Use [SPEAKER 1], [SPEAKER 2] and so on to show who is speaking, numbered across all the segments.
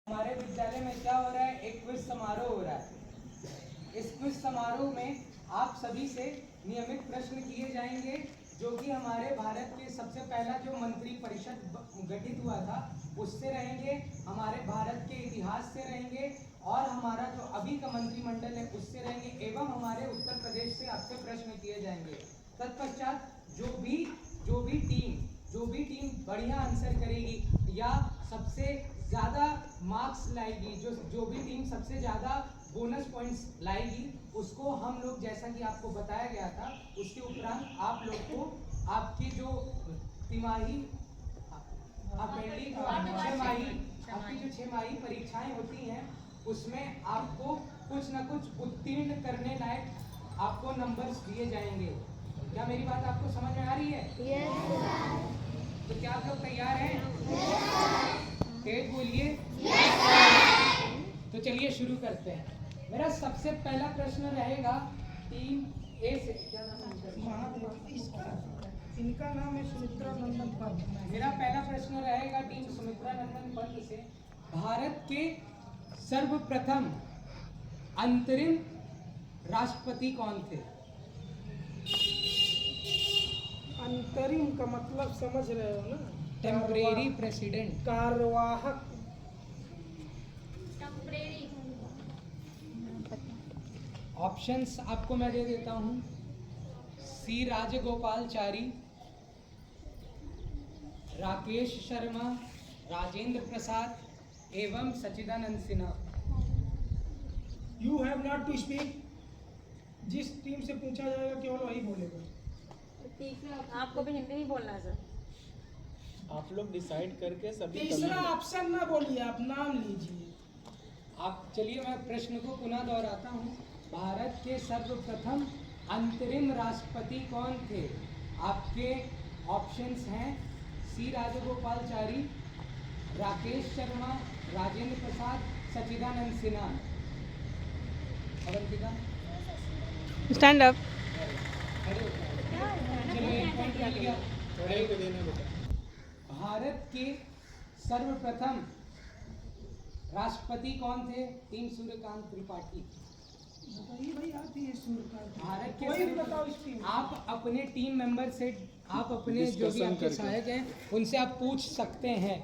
[SPEAKER 1] हमारे विद्यालय में क्या हो रहा है, एक क्विज समारोह हो रहा है। इस क्विज समारोह में आप सभी से नियमित प्रश्न किए जाएंगे, जो कि हमारे भारत के सबसे पहला जो मंत्री परिषद गठित हुआ था उससे रहेंगे, हमारे भारत के इतिहास से रहेंगे, और हमारा जो अभी का मंत्रिमंडल है उससे रहेंगे, एवं हमारे उत्तर प्रदेश से आपसे प्रश्न किए जाएंगे। तत्पश्चात जो भी टीम बढ़िया आंसर करेगी या सबसे ज़्यादा मार्क्स लाएगी, जो भी टीम सबसे ज़्यादा बोनस पॉइंट्स लाएगी, उसको हम लोग, जैसा कि आपको बताया गया था, उसके उपरांत आप लोग को आपकी जो तिमाही आपकी जो 6 माही परीक्षाएं होती हैं उसमें आपको कुछ न कुछ उत्तीर्ण करने लायक आपको नंबर्स दिए जाएंगे। क्या मेरी बात आपको समझ में आ रही है?
[SPEAKER 2] Yes.
[SPEAKER 1] तो क्या आप लोग तैयार हैं? तेज बोलिए। तो चलिए शुरू करते हैं। मेरा सबसे पहला प्रश्न रहेगा टीम ए से। क्या नाम है?
[SPEAKER 3] इनका नाम है सुमित्रा नंदन पंत।
[SPEAKER 1] मेरा पहला प्रश्न रहेगा टीम सुमित्रा नंदन पंत से। भारत के सर्वप्रथम अंतरिम राष्ट्रपति कौन थे?
[SPEAKER 3] अंतरिम का मतलब समझ रहे हो ना?
[SPEAKER 1] Temporary president.
[SPEAKER 3] कार्यवाहक।
[SPEAKER 1] ऑप्शंस आपको मैं दे देता हूँ। सी राजगोपालचारी, राकेश शर्मा, राजेंद्र प्रसाद एवं Sachchidanand Sinha.
[SPEAKER 3] You have not to speak. जिस टीम से पूछा जाएगा केवल वही बोलेगा।
[SPEAKER 2] आपको भी हिंदी ही बोलना है सर।
[SPEAKER 4] आप लोग डिसाइड करके सभी
[SPEAKER 3] तीसरा ऑप्शन ना बोलिए, आप नाम लीजिए।
[SPEAKER 1] आप चलिए मैं प्रश्न को पुनः दोहराता हूँ। भारत के सर्वप्रथम अंतरिम राष्ट्रपति कौन थे? आपके ऑप्शंस हैं C Rajagopalachari, Rakesh Sharma, Rajendra Prasad, Sachchidanand Sinha. Avantika
[SPEAKER 2] stand up.
[SPEAKER 1] चलो एक पॉइंट मिल गया।
[SPEAKER 4] खड़े होकर देना बेटा।
[SPEAKER 1] भारत के सर्वप्रथम राष्ट्रपति कौन थे? टीम सूर्यकांत त्रिपाठी।
[SPEAKER 3] बताइए भाई, आती है सूर्यकांत।
[SPEAKER 1] भारत के
[SPEAKER 3] कोई भी बताओ इस टीम।
[SPEAKER 1] आप अपने टीम मेंबर से, आप अपने जो भी
[SPEAKER 4] Discussion
[SPEAKER 1] आपके
[SPEAKER 4] करके।
[SPEAKER 1] सहायक हैं उनसे आप पूछ सकते हैं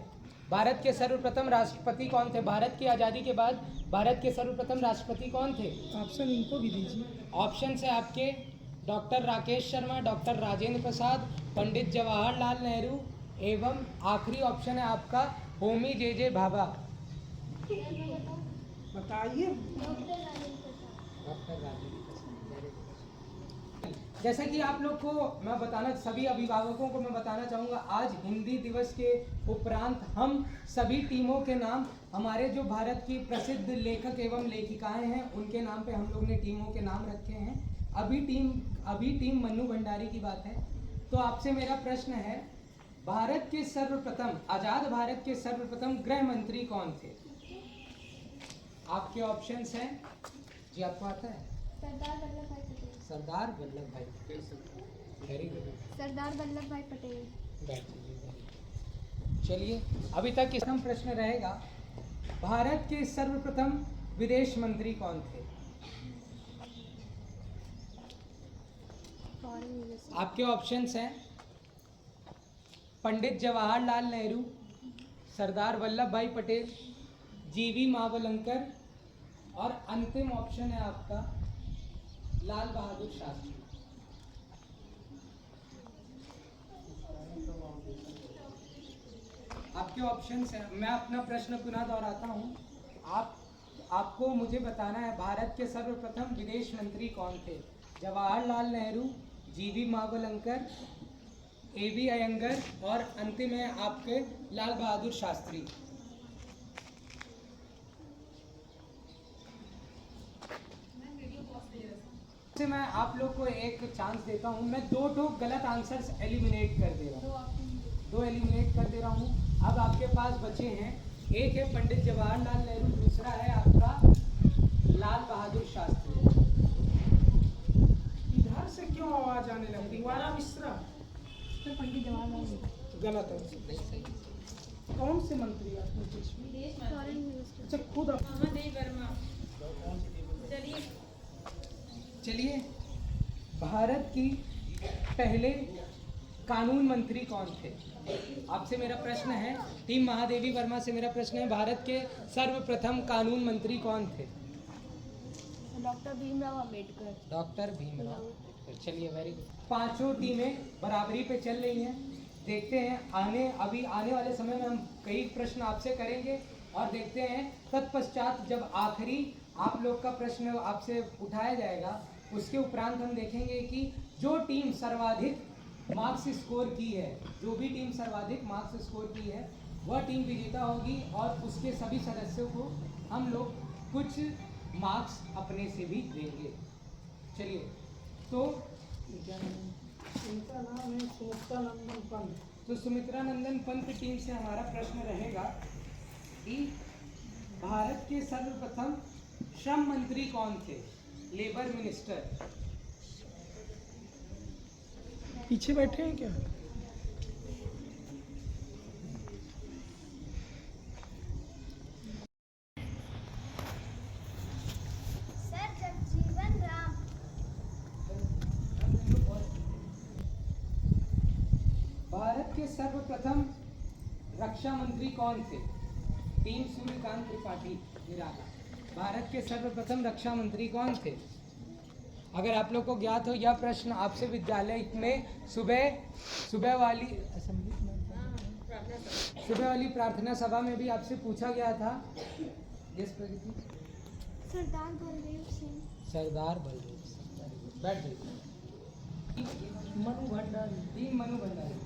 [SPEAKER 1] भारत के सर्वप्रथम राष्ट्रपति कौन थे? भारत की आज़ादी के बाद भारत के सर्वप्रथम राष्ट्रपति कौन थे?
[SPEAKER 3] ऑप्शन इनको भी दीजिए।
[SPEAKER 1] ऑप्शन है आपके डॉक्टर राकेश शर्मा, डॉक्टर राजेंद्र प्रसाद, पंडित जवाहरलाल नेहरू एवं आखिरी ऑप्शन है आपका होमी जे भाभा।
[SPEAKER 3] बताइए।
[SPEAKER 1] डॉक्टर राजेंद्र प्रसाद। जैसा कि आप लोग को मैं बताना, सभी अभिभावकों को मैं बताना चाहूँगा, आज हिंदी दिवस के उपरांत हम सभी टीमों के नाम, हमारे जो भारत की प्रसिद्ध लेखक एवं लेखिकाएं हैं उनके नाम पे हम लोग ने टीमों के नाम रखे हैं। अभी टीम मन्नू भंडारी की बात है। तो आपसे मेरा प्रश्न है, भारत के सर्वप्रथम, आजाद भारत के सर्वप्रथम गृह मंत्री कौन थे? आपके ऑप्शंस हैं जी, आपको आता है?
[SPEAKER 5] सरदार वल्लभ भाई पटेल।
[SPEAKER 1] सरदार वल्लभ भाई पटेल। Very good.
[SPEAKER 5] सरदार वल्लभ भाई पटेल।
[SPEAKER 1] बैठिए। चलिए अभी तक इसका प्रश्न रहेगा, भारत के सर्वप्रथम विदेश मंत्री कौन थे? आपके ऑप्शंस हैं पंडित जवाहरलाल नेहरू, सरदार वल्लभ भाई पटेल, जीवी मावलंकर, और अंतिम ऑप्शन है आपका लाल बहादुर शास्त्री। आपके ऑप्शंस हैं। मैं अपना प्रश्न पुनः दोहराता हूँ। आपको मुझे बताना है भारत के सर्वप्रथम विदेश मंत्री कौन थे? जवाहरलाल नेहरू, जीवी मावलंकर, एबी अयंगर, और अंतिम है आपके लाल बहादुर शास्त्री। से मैं आप लोग को एक चांस देता हूँ। मैं दो गलत आंसर्स एलिमिनेट कर दे रहा हूँ, दो एलिमिनेट कर दे रहा हूँ। अब आपके पास बचे हैं, एक है पंडित जवाहरलाल नेहरू, दूसरा है आपका लाल बहादुर शास्त्री।
[SPEAKER 3] इधर से क्यों आवाज आने लगती? वाला मिश्रा।
[SPEAKER 5] पंडित जवाहरलाल नेहरू।
[SPEAKER 3] गलत है।
[SPEAKER 1] नहीं सही।
[SPEAKER 3] कौन से मंत्री अपने देश में?
[SPEAKER 5] Foreign minister.
[SPEAKER 3] अच्छा, खुद आप
[SPEAKER 2] महादेव वर्मा। चलिए
[SPEAKER 1] चलिए, भारत की पहले कानून मंत्री कौन थे? आपसे मेरा प्रश्न है, टीम महादेवी वर्मा से मेरा प्रश्न है, भारत के सर्वप्रथम कानून मंत्री कौन थे?
[SPEAKER 5] डॉक्टर भीमराव अंबेडकर।
[SPEAKER 1] डॉक्टर भीमराव अम्बेडकर। चलिए, वेरी गुड। पांचों टीमें बराबरी पे चल रही हैं। देखते हैं अभी आने वाले समय में हम कई प्रश्न आपसे करेंगे और देखते हैं तत्पश्चात जब आखिरी आप लोग का प्रश्न आपसे उठाया जाएगा, उसके उपरांत हम देखेंगे कि जो टीम सर्वाधिक मार्क्स स्कोर की है, जो भी टीम सर्वाधिक मार्क्स स्कोर की है, वह टीम विजेता होगी और उसके सभी सदस्यों को हम लोग कुछ मार्क्स अपने से भी देंगे। चलिए, तो
[SPEAKER 3] इनका नाम है सुमित्रा नंदन पंत।
[SPEAKER 1] तो सुमित्रा नंदन पंत टीम से हमारा प्रश्न रहेगा कि भारत के सर्वप्रथम श्रम मंत्री कौन थे? Labour minister.
[SPEAKER 3] पीछे बैठे हैं क्या?
[SPEAKER 5] सर जगजीवन राम।
[SPEAKER 1] भारत के सर्वप्रथम रक्षा मंत्री कौन थे? टीम सूर्यकांत त्रिपाठी निराला। भारत के सर्वप्रथम रक्षा मंत्री कौन थे? अगर आप लोग को ज्ञात हो, यह प्रश्न आपसे विद्यालय में सुबह वाली प्रार्थना सभा में भी आपसे पूछा गया था। जिस प्रगति
[SPEAKER 5] सरदार बलदेव सिंह।
[SPEAKER 1] सरदार बलदेव सिंह। बैठ जाइए।
[SPEAKER 3] मनु भंडारी।
[SPEAKER 1] टीम मनु भंडारी।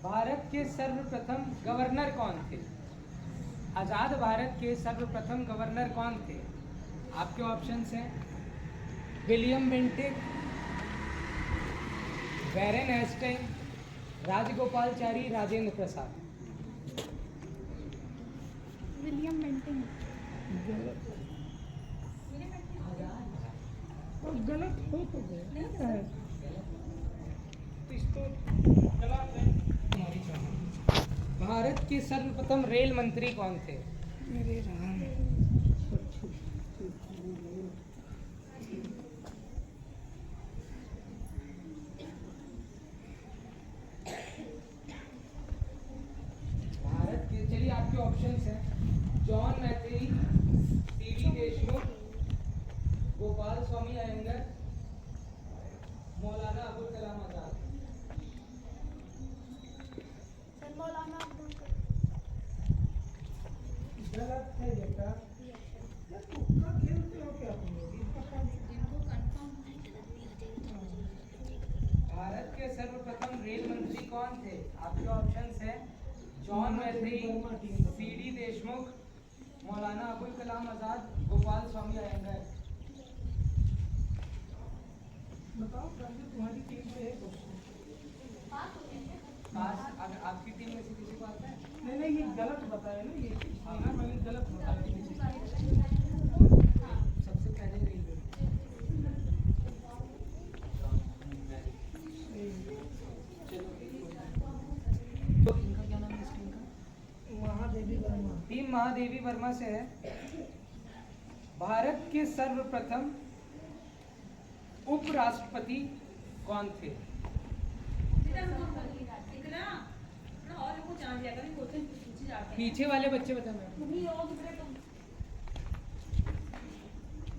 [SPEAKER 1] भारत के सर्वप्रथम गवर्नर कौन थे? आजाद भारत के सर्वप्रथम गवर्नर कौन थे? आपके ऑप्शंस हैं William Bentinck, Warren Hastings, Rajagopalachari, Rajendra Prasad.
[SPEAKER 5] William Bentinck.
[SPEAKER 3] और गलत हो तो गया।
[SPEAKER 1] भारत के सर्वप्रथम रेल मंत्री कौन थे?
[SPEAKER 3] मेरे राम।
[SPEAKER 1] भारत के, चलिए आपके ऑप्शंस हैं John मैथेई, CD. Deshmukh, Gopal Swami Iyengar, Maulana Abul Kalam Azad.
[SPEAKER 5] Sir मौलाना अब्दुल
[SPEAKER 3] गलत है बेटा। क्या तुक्का खेलते हो क्या तुम लोग?
[SPEAKER 1] भारत के सर्वप्रथम रेल मंत्री कौन थे? आपके ऑप्शंस हैं जॉन मैथेई, सी.डी. देशमुख, मौलाना अबुल कलाम आजाद, गोपाल स्वामी अयंगर।
[SPEAKER 3] बताओ पहले तुम्हारी टीम में है क्वेश्चन।
[SPEAKER 1] पास अगर आपकी टीम में से किसी को आता है?
[SPEAKER 3] नहीं, ये गलत बताया ना, ये हाँ, मैंने गलत बताया।
[SPEAKER 1] सबसे पहले रेलवे। तो इनका क्या नाम है इस टीम का?
[SPEAKER 3] महादेवी वर्मा।
[SPEAKER 1] टीम महादेवी वर्मा से है। भारत के सर्वप्रथम उपराष्ट्रपति कौन थे? पीछे वाले बच्चे बताना।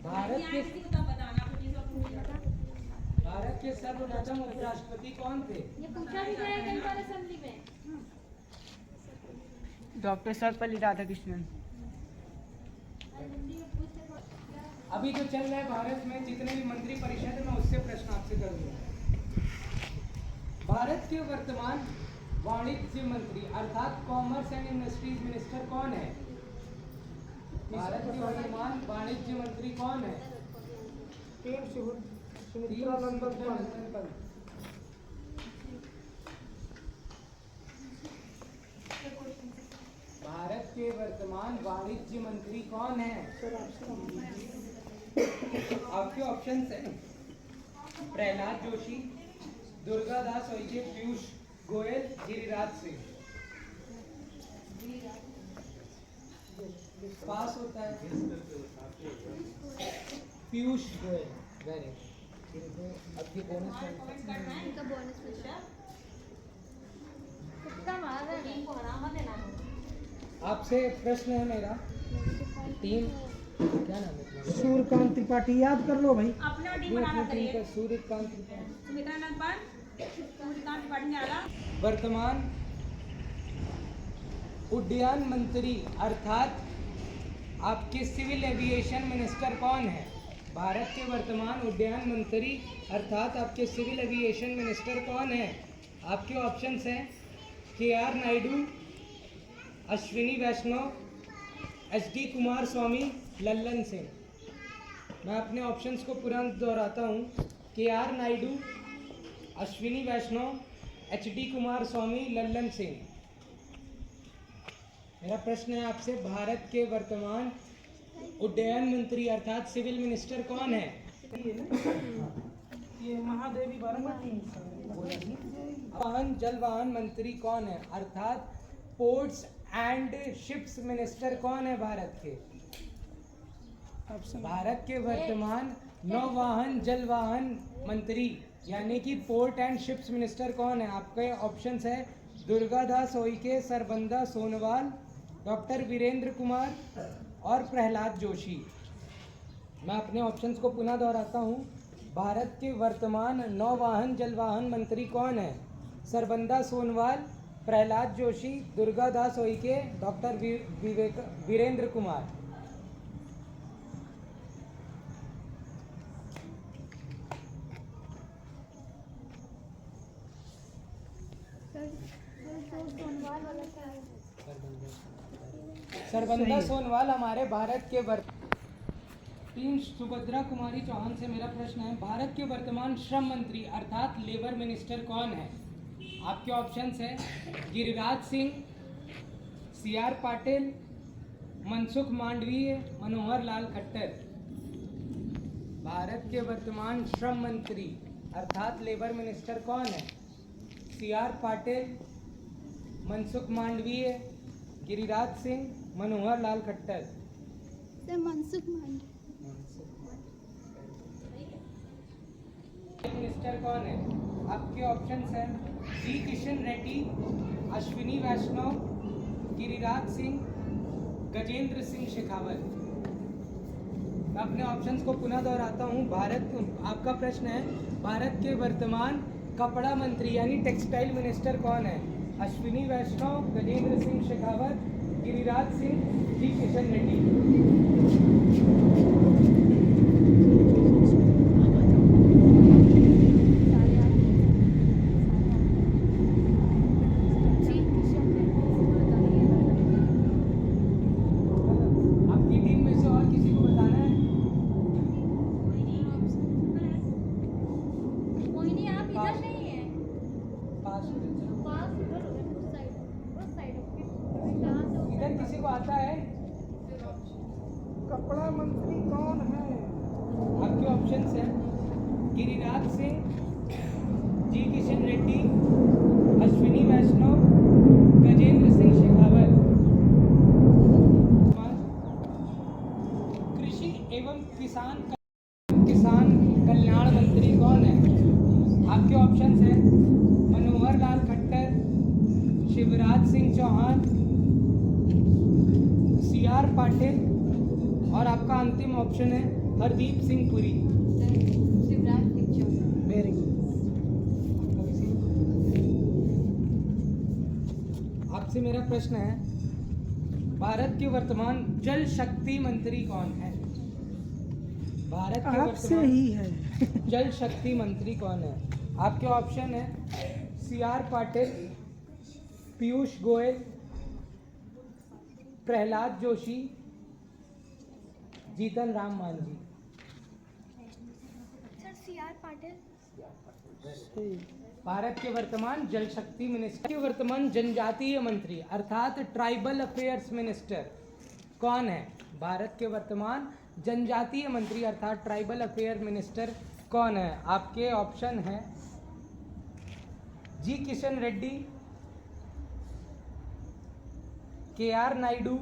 [SPEAKER 1] भारत के सर्वप्रथम उपराष्ट्रपति कौन थे?
[SPEAKER 5] ये पूछा भी गया कई बार असेंबली में।
[SPEAKER 1] डॉक्टर सर्वपल्ली राधाकृष्णन। अभी जो चल रहा है भारत में जितने भी मंत्री परिषद है, मैं उससे प्रश्न आपसे करूंगा। भारत के वर्तमान वाणिज्य मंत्री अर्थात कॉमर्स एंड इंडस्ट्रीज मिनिस्टर कौन है? भारत के वर्तमान वाणिज्य मंत्री कौन है?
[SPEAKER 3] टीम सुमित्रा नंदन पंत।
[SPEAKER 1] भारत के वर्तमान वाणिज्य मंत्री कौन है? आपके ऑप्शंस हैं प्रहलाद जोशी, दुर्गादास उइके, पीयूष गोयल, गिरिराज सिंह। पास होता है पीयूष गोयल। वेरी अब ये बोनस
[SPEAKER 5] इनका बोनस मिला कितना मार है
[SPEAKER 1] आपसे प्रश्न है मेरा। टीम क्या नाम है तुम्हारा?
[SPEAKER 3] सूर्यकांत त्रिपाठी, याद कर लो भाई।
[SPEAKER 2] अपने टीम
[SPEAKER 1] ये
[SPEAKER 2] बनाना
[SPEAKER 1] अपनी टीम
[SPEAKER 2] करिए
[SPEAKER 1] का सूर्यकांत त्रिपाठी।
[SPEAKER 2] सुमित्रा नंदपाल सूर्यकांत त्रिपाठी निराला
[SPEAKER 1] वर्तमान उड्डयन मंत्री अर्थात आपके सिविल एविएशन मिनिस्टर कौन है? भारत के वर्तमान उड्डयन मंत्री अर्थात आपके सिविल एविएशन मिनिस्टर कौन है? आपके ऑप्शंस हैं KR नायडू, अश्विनी वैष्णव, HD कुमार स्वामी, लल्लन सिंह। मैं अपने ऑप्शंस को पुनः दोहराता हूँ। KR नायडू, अश्विनी वैष्णव, HD कुमार स्वामी, लल्लन सिंह। मेरा प्रश्न है आपसे, भारत के वर्तमान उड्डयन मंत्री अर्थात सिविल मिनिस्टर कौन है?
[SPEAKER 3] ये महादेवी बारामती
[SPEAKER 1] वाहन जलवाहन मंत्री कौन है? अर्थात पोर्ट्स एंड शिप्स मिनिस्टर कौन है भारत के? भारत के वर्तमान नौवाहन जलवाहन मंत्री यानी कि पोर्ट एंड शिप्स मिनिस्टर कौन है? आपके ऑप्शंस है दुर्गादास उइके, सरबंदा सोनोवाल, डॉक्टर वीरेंद्र कुमार और प्रहलाद जोशी। मैं अपने ऑप्शंस को पुनः दोहराता हूँ। भारत के वर्तमान नौवाहन जलवाहन मंत्री कौन है? सरबंदा सोनोवाल, प्रहलाद जोशी, दुर्गादास उइके, डॉक्टर वीरेंद्र कुमार।
[SPEAKER 5] सोनवाल वाला क्या है?
[SPEAKER 1] सरबंदा सोनोवाल हमारे भारत के टीम सुभद्रा कुमारी चौहान से मेरा प्रश्न है, भारत के वर्तमान श्रम मंत्री अर्थात लेबर मिनिस्टर कौन है? आपके ऑप्शंस हैं गिरिराज सिंह, CR पाटिल, मनसुख मांडवीय, मनोहर लाल खट्टर। भारत के वर्तमान श्रम मंत्री अर्थात लेबर मिनिस्टर कौन है? CR Patil, Mansukh Mandaviya, Giriraj Singh, Manohar Lal Khattar.
[SPEAKER 5] Sir Mansukh Mandaviya.
[SPEAKER 1] Minister कौन है? आपके ऑप्शंस हैं जी किशन रेड्डी, अश्विनी वैष्णव, गिरिराज सिंह, गजेंद्र सिंह शेखावत। मैं अपने ऑप्शंस को पुनः दोहराता हूँ। आपका प्रश्न है, भारत के वर्तमान कपड़ा मंत्री यानी टेक्सटाइल मिनिस्टर कौन है? अश्विनी वैष्णव, गजेंद्र सिंह शेखावत, गिरिराज सिंह, जी किशन रेड्डी। आपकी टीम में से और किसी को बताना है?
[SPEAKER 5] मोहिनी आप इधर नहीं है,
[SPEAKER 1] पास हो जाओ।
[SPEAKER 5] पास उधर हो उस साइड कहाँ से
[SPEAKER 1] इधर किसी को आता है?
[SPEAKER 3] कपड़ा मंत्री कौन है?
[SPEAKER 1] आपके ऑप्शंस हैं गिरिराज सिंह, जी किशन रेड्डी, अश्विनी वैष्णव, गजेंद्र सिंह शेखावत। कृषि एवं किसान कल्याण मंत्री कौन है? आपके ऑप्शंस हैं मनोहर लाल खट्टर, शिवराज सिंह चौहान, CR पाटिल और आपका अंतिम ऑप्शन है हरदीप सिंह पुरी।
[SPEAKER 5] शिवराज सिंह चौहान।
[SPEAKER 3] Very good.
[SPEAKER 1] आपसे मेरा प्रश्न है, भारत के वर्तमान जल शक्ति मंत्री कौन है? भारत के
[SPEAKER 3] आपसे
[SPEAKER 1] वर्तमान
[SPEAKER 3] ही है।
[SPEAKER 1] जल शक्ति मंत्री कौन है? आपके ऑप्शन है CR Patil, Piyush Goyal, Prahlad Joshi, Jitan Ram Manjhi.
[SPEAKER 5] Sir CR Patil.
[SPEAKER 1] Bharat के वर्तमान जल शक्ति मिनिस्टर के वर्तमान जनजातीय मंत्री अर्थात ट्राइबल अफेयर्स मिनिस्टर कौन है? भारत के वर्तमान जनजातीय मंत्री अर्थात ट्राइबल अफेयर मिनिस्टर कौन है? आपके ऑप्शन हैं जी किशन रेड्डी, KR नायडू,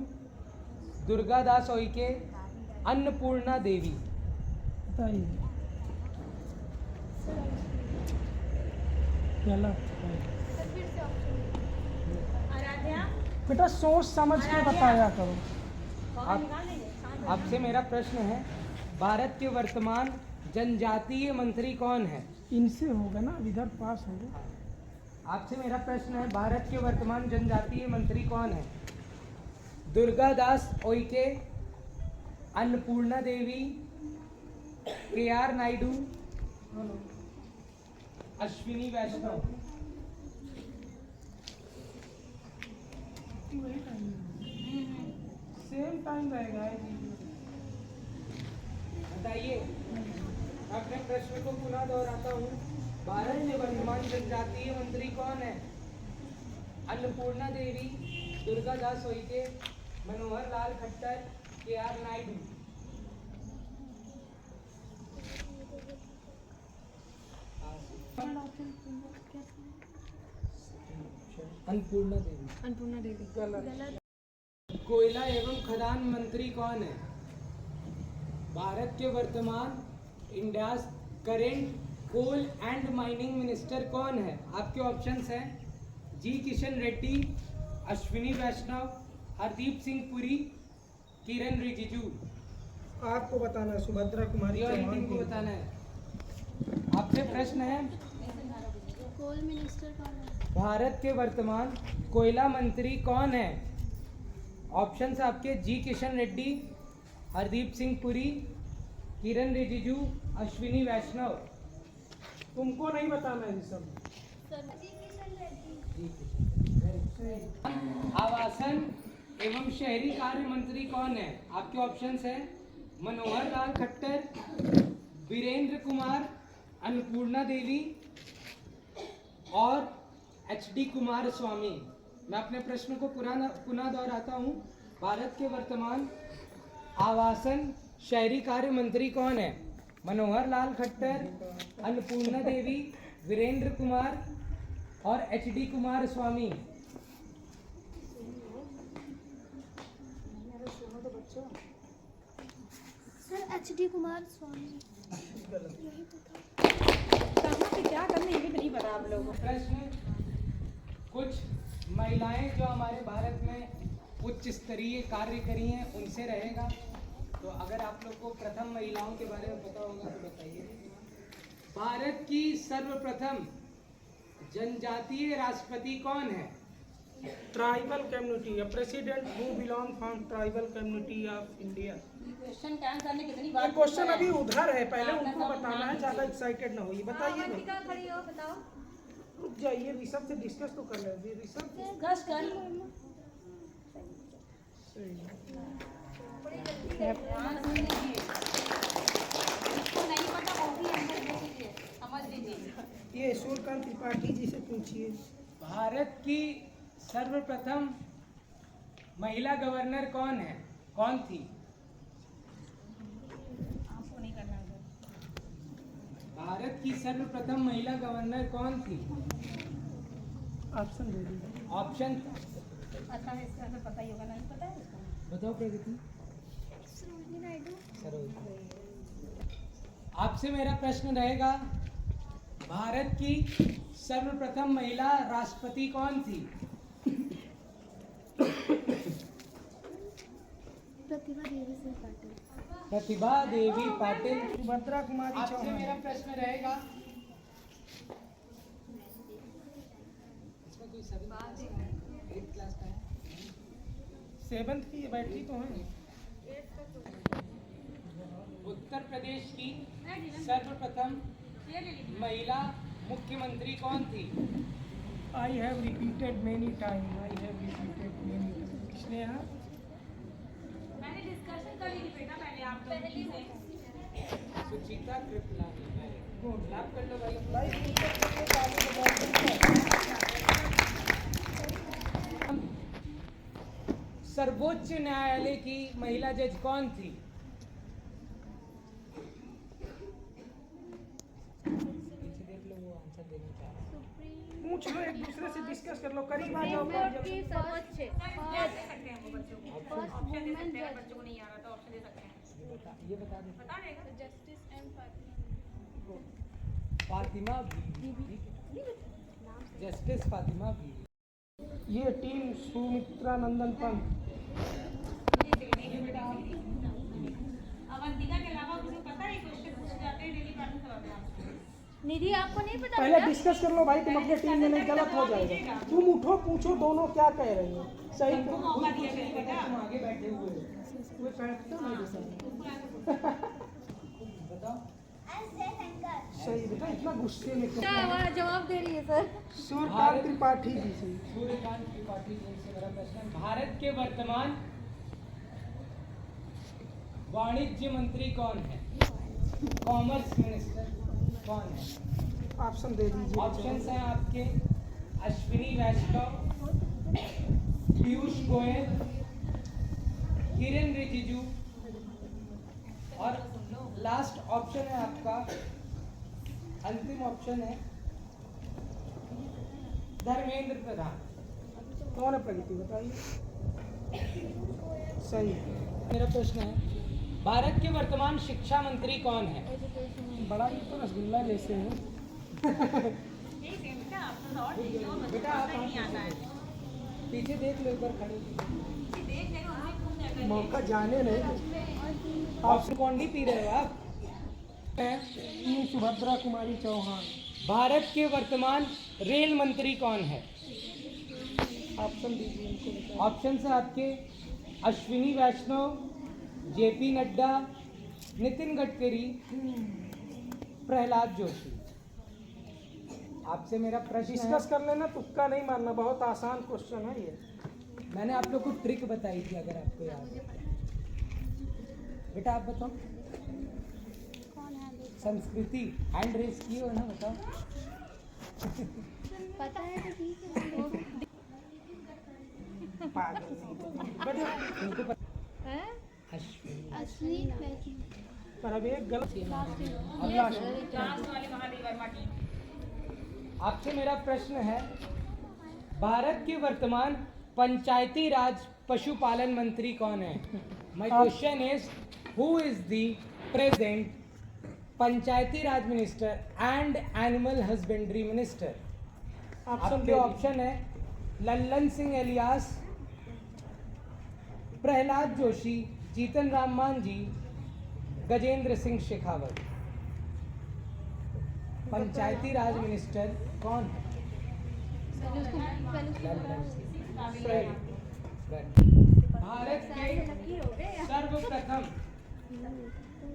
[SPEAKER 1] दुर्गादास उइके, अन्नपूर्णा देवी।
[SPEAKER 3] बताइए। गलत है।
[SPEAKER 5] सर फिर से ऑप्शन
[SPEAKER 2] आराध्या
[SPEAKER 3] बेटा सोच समझ के बताया करो।
[SPEAKER 2] बाहर निकाल देंगे शांत हो
[SPEAKER 1] आपसे मेरा प्रश्न है, भारत के वर्तमान जनजातीय मंत्री कौन है?
[SPEAKER 3] इनसे होगा ना, इधर पास होगा।
[SPEAKER 1] आपसे मेरा प्रश्न है, भारत के वर्तमान जनजातीय मंत्री कौन है? दुर्गादास उइके, अन्नपूर्णा देवी, KR नायडू, अश्विनी वैष्णव।
[SPEAKER 3] वही टाइम सेम टाइम रहेगा।
[SPEAKER 1] बताइए, मैं अपने प्रश्न को पुनः दोहराता हूँ। भारत के वर्तमान जनजातीय मंत्री कौन है? अन्नपूर्णा देवी, दुर्गादास उइके, मनोहर लाल खट्टर, KR नायडू। अन्नपूर्णा देवी।
[SPEAKER 5] अन्नपूर्णा देवी गलत।
[SPEAKER 1] कोयला एवं खदान मंत्री कौन है? भारत के वर्तमान India's current coal and mining minister कौन है? आपके ऑप्शंस हैं जी किशन रेड्डी, अश्विनी वैष्णव, हरदीप सिंह पुरी, किरण रिजिजू।
[SPEAKER 3] आपको बताना है, सुभद्रा कुमारी
[SPEAKER 1] ये वाली
[SPEAKER 3] चौहान
[SPEAKER 1] टीम को
[SPEAKER 3] को
[SPEAKER 1] बताना है। आपसे प्रश्न है,
[SPEAKER 5] कोल मिनिस्टर कौन है?
[SPEAKER 1] भारत के वर्तमान कोयला मंत्री कौन है? ऑप्शंस आपके जी किशन रेड्डी, हरदीप सिंह पुरी, किरण रिजिजू, अश्विनी वैष्णव।
[SPEAKER 3] तुमको नहीं बताना है ये सब।
[SPEAKER 5] सर जी किशन रेड्डी।
[SPEAKER 1] आवासन एवं शहरी कार्य मंत्री कौन है? आपके ऑप्शंस हैं मनोहर लाल खट्टर, वीरेंद्र कुमार, अन्नपूर्णा देवी और HD कुमार स्वामी। मैं अपने प्रश्न को पुनः दोहराता हूँ। भारत के वर्तमान आवासन शहरी कार्य मंत्री कौन है? मनोहर लाल खट्टर, अन्नपूर्णा देवी, वीरेंद्र कुमार और HD कुमार स्वामी।
[SPEAKER 5] सर HD कुमार स्वामी।
[SPEAKER 2] कहाँ पे क्या करना है ये भी नहीं पता आप लोगों को।
[SPEAKER 1] प्रश्न, कुछ महिलाएं जो हमारे भारत में उच्च स्तरीय कार्य करी हैं उनसे रहेगा। तो अगर आप लोग को प्रथम महिलाओं के बारे में पता होगा तो बताइए। भारत की सर्वप्रथम जनजातीय राष्ट्रपति कौन है?
[SPEAKER 3] Tribal community, president who belong from tribal community of India.
[SPEAKER 2] Question का आंसर ने कितनी
[SPEAKER 3] ये
[SPEAKER 2] बार
[SPEAKER 3] क्वेश्चन अभी उधर है, पहले उनको बताना है, ज्यादा एक्साइटेड ना होइए। बताइए ना,
[SPEAKER 5] अवंतिका खड़ी हो, बताओ।
[SPEAKER 3] रुक जाइए, ऋषभ से डिस्कस तो कर लेंगे। ऋषभ
[SPEAKER 2] डिस्कस कर ध्यान से लीजिए। इसको नहीं पता वो भी आंसर दे दीजिए, समझ लीजिए।
[SPEAKER 3] ये सूर्यकांत त्रिपाठी जी से पूछिए।
[SPEAKER 1] भारत की सर्वप्रथम महिला गवर्नर कौन है? कौन थी?
[SPEAKER 2] आपको नहीं करना है।
[SPEAKER 1] भारत की सर्वप्रथम महिला गवर्नर कौन थी?
[SPEAKER 3] ऑप्शन दे दीजिए।
[SPEAKER 1] ऑप्शन
[SPEAKER 2] अच्छा है, इसका आंसर पता ही होगा, नहीं पता है इसको।
[SPEAKER 1] बताओ प्रगति।
[SPEAKER 5] सरोजिनी नायडू।
[SPEAKER 1] आपसे मेरा प्रश्न रहेगा, भारत की सर्वप्रथम महिला राष्ट्रपति कौन थी?
[SPEAKER 5] प्रतिभा देवी सिंह पाटिल।
[SPEAKER 1] प्रतिभा देवी पाटिल।
[SPEAKER 3] सुभद्रा कुमारी
[SPEAKER 1] आपसे
[SPEAKER 3] चौहान।
[SPEAKER 1] मेरा प्रश्न रहेगा, इसमें कोई सभी एट क्लास का है?
[SPEAKER 3] 7th की बैटरी तो है।
[SPEAKER 1] उत्तर प्रदेश की सर्वप्रथम महिला मुख्यमंत्री कौन थी?
[SPEAKER 3] I have repeated many time. किसने यहाँ?
[SPEAKER 2] मैंने डिस्कशन कर ली थी बेटा पहले आप लोगों से।
[SPEAKER 1] सुचिता कृपलानी। लाभ कर लो भाई। सर्वोच्च न्यायालय की महिला जज कौन थी? पीछे देख लो, वो आंसर देना चाह रहा है।
[SPEAKER 5] सुप्रीम
[SPEAKER 3] पूछ लो, एक दूसरे से डिस्कस कर लो। करीब आ
[SPEAKER 5] सुप्रीम
[SPEAKER 3] जाओ।
[SPEAKER 5] कोर्ट की फर्स्ट
[SPEAKER 2] दे सकते हैं वो बच्चों को।
[SPEAKER 5] फर्स्ट
[SPEAKER 2] ऑप्शन दे सकते हैं, अगर बच्चों को नहीं आ रहा तो ऑप्शन दे सकते हैं।
[SPEAKER 1] ये बता दें।
[SPEAKER 2] बता देगा।
[SPEAKER 5] जस्टिस एंड
[SPEAKER 1] फातिमा बीवी, जस्टिस फातिमा बीवी।
[SPEAKER 3] ये टीम सुमित्रा नंदन पंत।
[SPEAKER 2] अवंतिका के अलावा मुझे पता है क्वेश्चन पूछ जाते हैं डेली पैटर्न करवाते हैं।
[SPEAKER 5] निधि आपको नहीं पता
[SPEAKER 3] पहले डिस्कस कर लो भाई, तुम अपने टीम में नहीं, गलत हो जाएगा। तुम उठो, पूछो दोनों क्या कह रही हो। सही
[SPEAKER 2] तुमको मौका दिया गया बेटा।
[SPEAKER 1] तुम आगे बैठे हुए हो।
[SPEAKER 3] वो बैठते मेरे साथ।
[SPEAKER 1] बताओ।
[SPEAKER 3] सही बेटा, इतना गुस्से में क्यों?
[SPEAKER 5] जवाब दे रही है सर।
[SPEAKER 3] सूर्यकांत त्रिपाठी जी से।
[SPEAKER 1] सूर्यकांत त्रिपाठी जी से मेरा प्रश्न है, भारत के वर्तमान वाणिज्य मंत्री कौन है? कॉमर्स मिनिस्टर कौन है?
[SPEAKER 3] ऑप्शन दे दीजिए।
[SPEAKER 1] ऑप्शंस हैं आपके अश्विनी वैष्णव, पीयूष गोयल, किरण रिजिजू और लास्ट ऑप्शन है आपका, अंतिम ऑप्शन है धर्मेंद्र प्रधान।
[SPEAKER 3] कौन है प्रगति बताइए। सही।
[SPEAKER 1] मेरा प्रश्न है, भारत के वर्तमान शिक्षा मंत्री कौन है?
[SPEAKER 3] बड़ा ही तो रसगुल्ला जैसे है।
[SPEAKER 2] ठीक है बेटा, आपको तो और देखो बच्चों
[SPEAKER 1] बेटा,
[SPEAKER 2] को
[SPEAKER 1] आप
[SPEAKER 2] नहीं आता है।
[SPEAKER 1] पीछे देख लो, एक बार खड़े।
[SPEAKER 2] देख लेगा उन्हें पूछ जाएगा।
[SPEAKER 3] मौका जाने नहीं।
[SPEAKER 1] आप कौंडी पी रहे हो आप?
[SPEAKER 3] सुभद्रा कुमारी चौहान।
[SPEAKER 1] भारत के वर्तमान रेल मंत्री कौन है?
[SPEAKER 3] ऑप्शन दीजिए इनको।
[SPEAKER 1] ऑप्शन है आपके अश्विनी वैष्णव, जेपी नड्डा, नितिन गडकरी, प्रहलाद जोशी। आपसे मेरा प्रश्न
[SPEAKER 3] डिस्कस
[SPEAKER 1] है,
[SPEAKER 3] कर लेना, तुक्का नहीं मारना, बहुत आसान क्वेश्चन है ये।
[SPEAKER 1] मैंने आप लोग को ट्रिक बताई थी, अगर आपको याद है। बेटा आप बताओ। संस्कृति हैंड रेस की हो ना, बताओ।
[SPEAKER 5] पता है तो ठीक है।
[SPEAKER 3] पागल।
[SPEAKER 1] उनको पता
[SPEAKER 5] हैं?
[SPEAKER 1] अश्विनी।
[SPEAKER 5] असली वैष्णव।
[SPEAKER 3] पर अब एक गलत।
[SPEAKER 2] लास्ट वाले महादेव वर्मा टीम।
[SPEAKER 1] आपसे मेरा प्रश्न है, भारत के वर्तमान पंचायती राज पशुपालन मंत्री कौन है? My question is, who is the present Panchayati Raj minister and animal husbandry minister? आपके ऑप्शन है लल्लन सिंह एलियास, प्रहलाद जोशी, जीतन राम मांझी, गजेंद्र सिंह शेखावत। पंचायती राज मिनिस्टर कौन है? लल्लन सिंह। भारत के सर्वप्रथम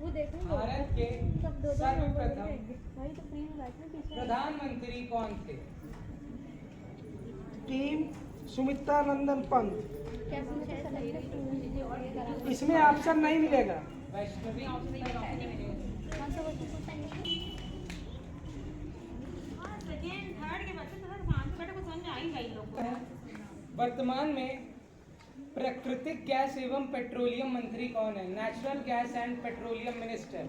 [SPEAKER 5] वो देखो
[SPEAKER 1] भारत के
[SPEAKER 5] सब दो
[SPEAKER 1] सर्वप्रथम
[SPEAKER 5] भाई तो फ्री में बैठना पीछे।
[SPEAKER 1] प्रधानमंत्री कौन थे?
[SPEAKER 3] टीम सुमित्रा नंदन पंत।
[SPEAKER 5] क्या मुझे ऐसा लग रहा है
[SPEAKER 3] इसमें ऑप्शन नहीं मिलेगा।
[SPEAKER 1] वैष्णवी।
[SPEAKER 5] कौन सा क्वेश्चन पूछा है?
[SPEAKER 2] हाँ, सेकेंड थर्ड के बच्चे तो सर शांत बैठे को समझ में आ ही गई लोग को।
[SPEAKER 1] वर्तमान में प्राकृतिक गैस एवं पेट्रोलियम मंत्री कौन है? Natural gas and petroleum minister.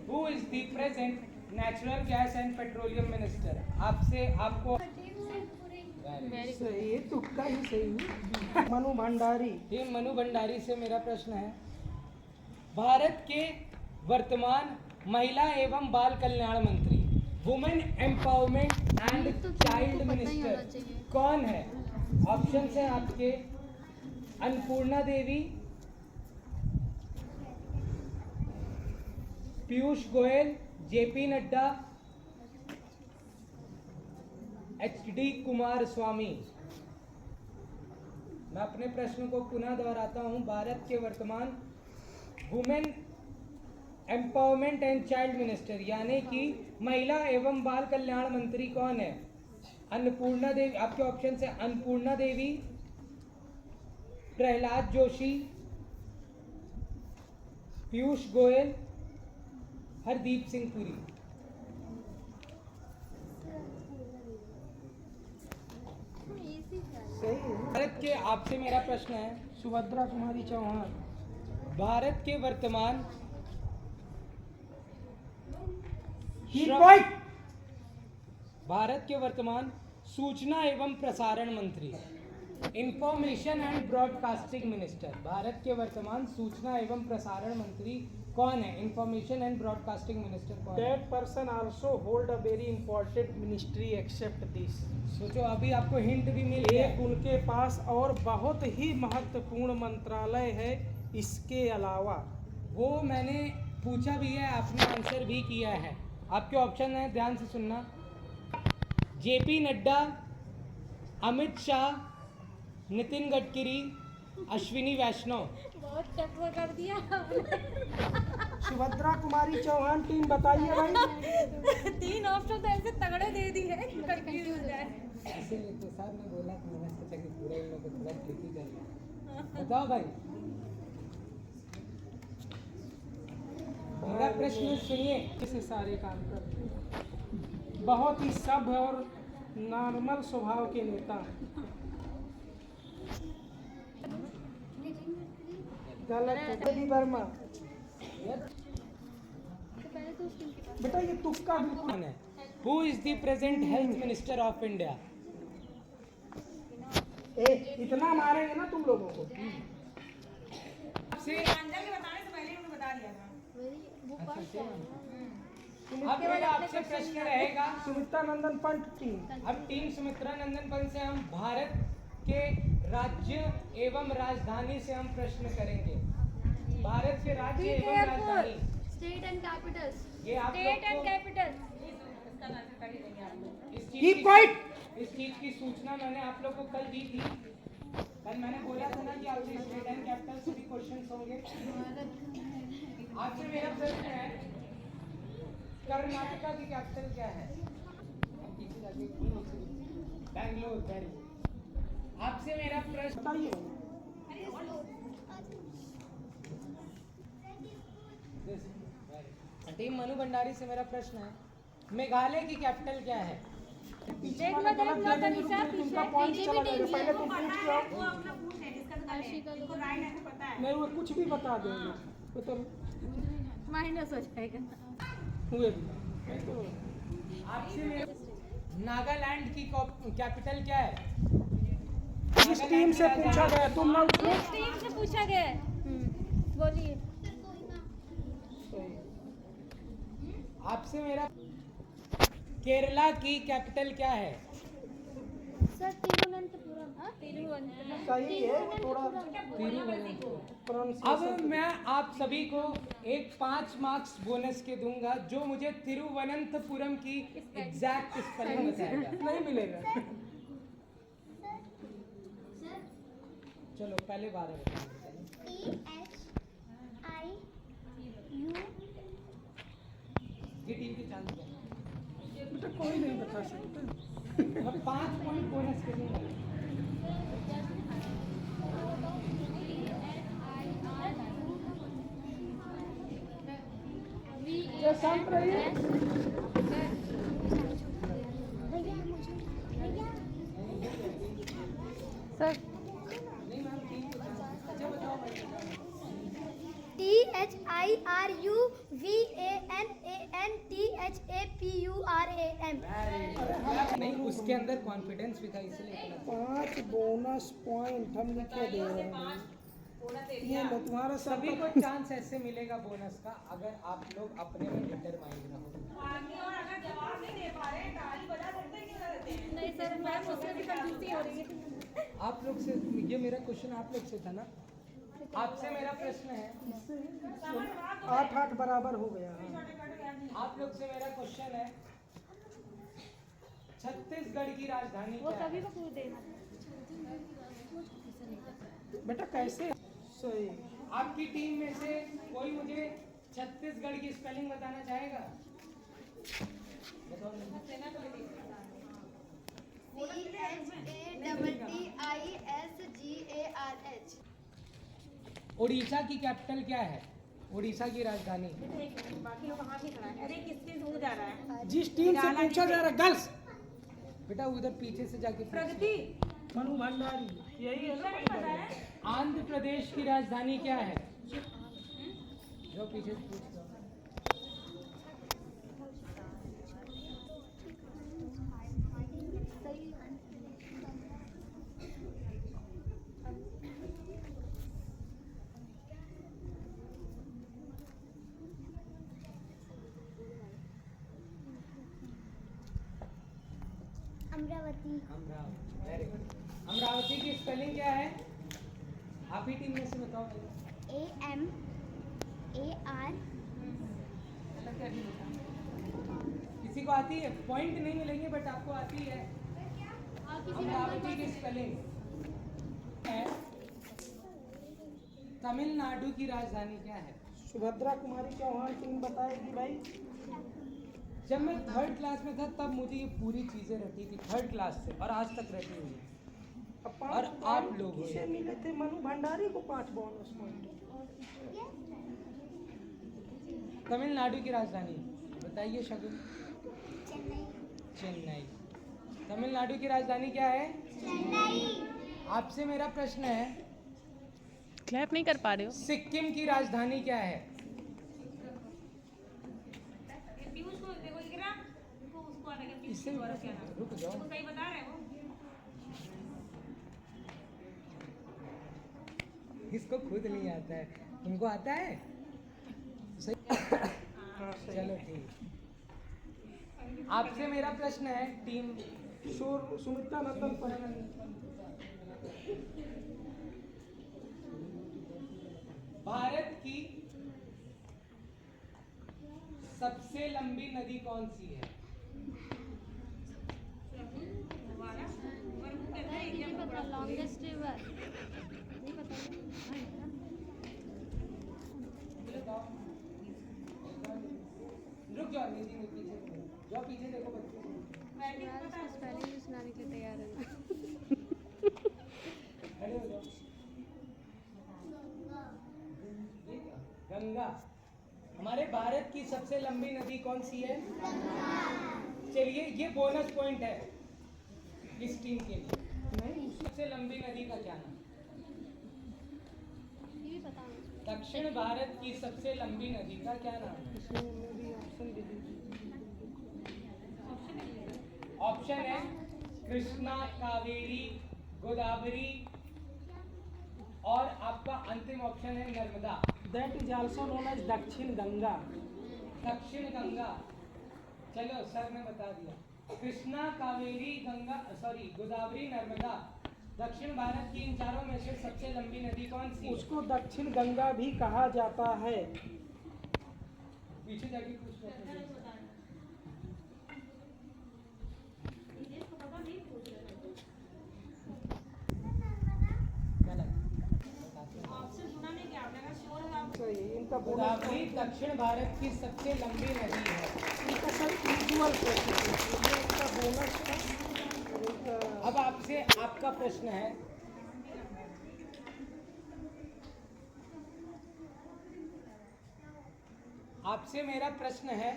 [SPEAKER 1] Who is the present natural gas and petroleum minister? आपसे आपको
[SPEAKER 3] सही है, तुक्का ही सही है। मनु भंडारी।
[SPEAKER 1] टीम मनु भंडारी से मेरा प्रश्न है, भारत के वर्तमान महिला एवं बाल कल्याण मंत्री, women empowerment and child minister कौन है? ऑप्शन है आपके अन्नपूर्णा देवी, पीयूष गोयल, जेपी नड्डा, HD कुमार स्वामी। मैं अपने प्रश्न को पुनः दोहराता हूं, भारत के वर्तमान women empowerment and child minister यानी कि महिला एवं बाल कल्याण मंत्री कौन है? अन्नपूर्णा देवी। आपके ऑप्शन है अन्नपूर्णा देवी, प्रहलाद जोशी, पीयूष गोयल, हरदीप सिंह पुरी।
[SPEAKER 3] सही है।
[SPEAKER 1] भारत के आपसे मेरा प्रश्न है,
[SPEAKER 3] सुभद्रा कुमारी चौहान।
[SPEAKER 1] भारत के वर्तमान भारत के वर्तमान सूचना एवं प्रसारण मंत्री information and broadcasting minister, Bharat के वर्तमान सूचना एवं प्रसारण मंत्री कौन है? इंफॉर्मेशन एंड ब्रॉडकास्टिंग मिनिस्टर कौन है?
[SPEAKER 3] That person also hold a very important ministry except this.
[SPEAKER 1] सोचो, अभी आपको हिंट भी मिल गया
[SPEAKER 3] एक
[SPEAKER 1] है।
[SPEAKER 3] उनके पास और बहुत ही महत्वपूर्ण मंत्रालय है इसके अलावा।
[SPEAKER 1] वो मैंने पूछा भी है, आपने आंसर भी किया है। आपके ऑप्शन है, ध्यान से सुनना। जेपी नड्डा, अमित शाह, नितिन गडकरी, अश्विनी वैष्णव।
[SPEAKER 5] बहुत टफ कर दिया
[SPEAKER 3] सुभद्रा कुमारी चौहान टीम बताइए भाई।
[SPEAKER 5] 3 ऑप्शन तो ऐसे तगड़े दे दिए कंफ्यूज हो जाए।
[SPEAKER 1] इसीलिए तो साहब ने बोला कि मैंने सोचा कि पूरा इन लोगों को थोड़ा ट्रिकी करना। बताओ भाई, मेरा प्रश्न सुनिए।
[SPEAKER 3] इसे सारे काम करते हैं। बहुत ही सभ्य और नॉर्मल स्वभाव के नेता हैं। गलत है। रवि वर्मा।
[SPEAKER 5] तो पहले तो उसकी के पास
[SPEAKER 3] बेटा ये तुक्का बिल्कुल है।
[SPEAKER 1] Who is the present health minister of India?
[SPEAKER 3] इतना मारेंगे ना तुम लोगों को।
[SPEAKER 1] आपसे
[SPEAKER 5] वो पास क्या है?
[SPEAKER 1] अब मेरा आपसे प्रश्न रहेगा।
[SPEAKER 3] सुमित्रा नंदन पंत टीम।
[SPEAKER 1] अब टीम सुमित्रा नंदन पंत से हम भारत के राज्य एवं राजधानी से हम प्रश्न करेंगे। भारत के राज्य एवं राजधानी,
[SPEAKER 5] स्टेट एंड कैपिटल्स।
[SPEAKER 1] ये आप
[SPEAKER 5] स्टेट एंड
[SPEAKER 1] लोग
[SPEAKER 5] कैपिटल।
[SPEAKER 3] Keep quiet!
[SPEAKER 1] इस चीज की सूचना मैंने आप लोग को कल दी थी। कल मैंने बोला था ना कि आपसे स्टेट एंड कैपिटल से भी क्वेश्चंस होंगे। आपसे मेरा प्रश्न है, कर्नाटका की कैपिटल क्या है? बैंगलोर। Very good. आपसे मेरा प्रश्न,
[SPEAKER 3] बताइए।
[SPEAKER 1] टीम मनु भंडारी से मेरा प्रश्न है, मेघालय की कैपिटल क्या है?
[SPEAKER 5] देख लो तनिषा
[SPEAKER 3] तुमका
[SPEAKER 5] पीछे
[SPEAKER 3] पॉइंट
[SPEAKER 5] पीछे
[SPEAKER 3] चला
[SPEAKER 5] भी
[SPEAKER 3] जाएगा।
[SPEAKER 5] टीम
[SPEAKER 3] पहले तुम पूछ के आओ।
[SPEAKER 5] आशिका लोग
[SPEAKER 3] नहीं वो कुछ भी बता देंगे। वो तो
[SPEAKER 5] माइनस हो जाएगा।
[SPEAKER 3] हुए भी। तो
[SPEAKER 1] आपसे मेरा, नागालैंड की कैपिटल क्या है?
[SPEAKER 3] किस टीम से पूछा गया? तुम लोग
[SPEAKER 5] नेक्स्ट टीम से पूछा गया है। बोलिए।
[SPEAKER 1] आपसे मेरा, केरला की कैपिटल क्या है?
[SPEAKER 5] सर तिरुवनंतपुरम। तिरुवनंतपुरम।
[SPEAKER 3] सही है थोड़ा
[SPEAKER 1] अब मैं आप सभी को एक 5 मार्क्स बोनस के दूंगा जो मुझे तिरुवनंतपुरम की एग्जैक्ट स्पेलिंग बताएगा।
[SPEAKER 3] नहीं मिलेगा।
[SPEAKER 1] चलो पहले 12 बताइए। ये टीम की चांस है।
[SPEAKER 3] बेटा कोई नहीं बता सकता।
[SPEAKER 1] अब 5 पॉइंट बोनस के दूंगा।
[SPEAKER 3] ये शांत रहिए।
[SPEAKER 5] सर
[SPEAKER 1] नहीं मैम, टीम की चांस। अच्छा बताओ भाई।
[SPEAKER 5] THIRUVANANTHAPURAM।
[SPEAKER 1] नहीं, उसके अंदर कॉन्फिडेंस भी था इसलिए इतना।
[SPEAKER 3] 5 बोनस पॉइंट हम लिखे दे रहे हैं। ये लो तुम्हारा
[SPEAKER 1] सभी
[SPEAKER 3] सभी
[SPEAKER 1] को चांस ऐसे मिलेगा बोनस का अगर आप लोग अपने में डिटरमाइंड रहो।
[SPEAKER 5] नहीं सर मैम उससे भी कंफ्यूज हो रही है।
[SPEAKER 1] आप लोग से, ये मेरा क्वेश्चन आप लोग से था ना। आपसे मेरा प्रश्न है,
[SPEAKER 3] 8-8 बराबर हो गया।
[SPEAKER 1] आप लोग से मेरा क्वेश्चन है, छत्तीसगढ़ की राजधानी
[SPEAKER 5] वो
[SPEAKER 1] क्या
[SPEAKER 5] सभी
[SPEAKER 1] है?
[SPEAKER 5] को पूछ देना।
[SPEAKER 3] बेटा कैसे? सही।
[SPEAKER 1] आपकी टीम में से कोई मुझे छत्तीसगढ़ की स्पेलिंग बताना चाहेगा? बताओ।
[SPEAKER 5] CHATTISGARH।
[SPEAKER 1] उड़ीसा की कैपिटल क्या है? उड़ीसा की राजधानी।
[SPEAKER 3] जिस टीम से पूछा जा रहा है गर्ल्स।
[SPEAKER 1] बेटा उधर पीछे से जाके
[SPEAKER 2] प्रगति
[SPEAKER 3] मनु भंडारी यही है ना।
[SPEAKER 1] आंध्र प्रदेश की राजधानी क्या है? जो पीछे से पूछ लो।
[SPEAKER 6] अमरावती।
[SPEAKER 1] Amaravati, very good. अमरावती की स्पेलिंग क्या है? आप ही टीम में से बताओ।
[SPEAKER 6] AMAR।
[SPEAKER 1] किसी को आती है? पॉइंट नहीं मिलेंगे बट आपको आती है। अमरावती की स्पेलिंग है। तमिलनाडु की राजधानी क्या है?
[SPEAKER 3] सुभद्रा कुमारी चौहान टीम बताएगी भाई।
[SPEAKER 1] जब मैं 3rd क्लास में था तब मुझे ये पूरी चीजें रटी थी, 3rd क्लास से, और आज तक रटी हुई है।
[SPEAKER 3] अब 5
[SPEAKER 1] और आप लोग
[SPEAKER 3] किसे मिले थे? मनु भंडारी को 5 बोनस पॉइंट।
[SPEAKER 1] तमिलनाडु की राजधानी बताइए शगुन।
[SPEAKER 6] चेन्नई।
[SPEAKER 1] चेन्नई। तमिलनाडु की राजधानी क्या है?
[SPEAKER 6] चेन्नई।
[SPEAKER 1] आपसे मेरा प्रश्न है,
[SPEAKER 5] क्लैप नहीं कर पा रहे हो।
[SPEAKER 1] सिक्किम की राजधानी क्या है? इससे रुक जाओ,
[SPEAKER 2] सही बता रहे हो।
[SPEAKER 1] इसको खुद नहीं आता है, तुमको आता है? सही।
[SPEAKER 3] हाँ, सही।
[SPEAKER 1] चलो ठीक। आपसे मेरा प्रश्न है, टीम
[SPEAKER 3] सुमित्रा नंदन पर।
[SPEAKER 1] भारत की सबसे लंबी नदी कौन सी है?
[SPEAKER 2] लॉन्गेस्ट रिवर
[SPEAKER 1] बताओ। रुक जाओ, निधि ने पीछे जो पीछे देखो बच्चे।
[SPEAKER 2] स्पेलिंग सुनाने के लिए तैयार है।
[SPEAKER 1] खड़े हो जाओ। गंगा। हमारे भारत की सबसे लंबी नदी कौन सी है? चलिए, ये बोनस पॉइंट है इस टीम के लिए।
[SPEAKER 3] नहीं,
[SPEAKER 1] सबसे लंबी नदी का क्या नाम?
[SPEAKER 2] ये भी पता नहीं।
[SPEAKER 1] दक्षिण भारत की सबसे लंबी नदी का क्या नाम है?
[SPEAKER 3] इसमें भी ऑप्शन दे दीजिए।
[SPEAKER 1] ऑप्शन है कृष्णा, कावेरी, गोदावरी, और आपका अंतिम ऑप्शन है Narmada.
[SPEAKER 3] That is also known as Dakshin Ganga.
[SPEAKER 1] Dakshin Ganga. चलो सर ने बता दिया। कृष्णा, कावेरी, गंगा, सॉरी गोदावरी, नर्मदा। दक्षिण भारत की इन चारों में से सबसे लंबी नदी कौन सी है?
[SPEAKER 3] उसको दक्षिण गंगा भी कहा जाता है।
[SPEAKER 1] पीछे जाके पूछ लो।
[SPEAKER 3] सही, इनका बोनस
[SPEAKER 1] गोदावरी दक्षिण भारत की सबसे लंबी नदी है।
[SPEAKER 3] इनका सर इक्वल ये इनका बोनस था। और इनका
[SPEAKER 1] अब आपसे आपका प्रश्न है, आपसे मेरा प्रश्न है,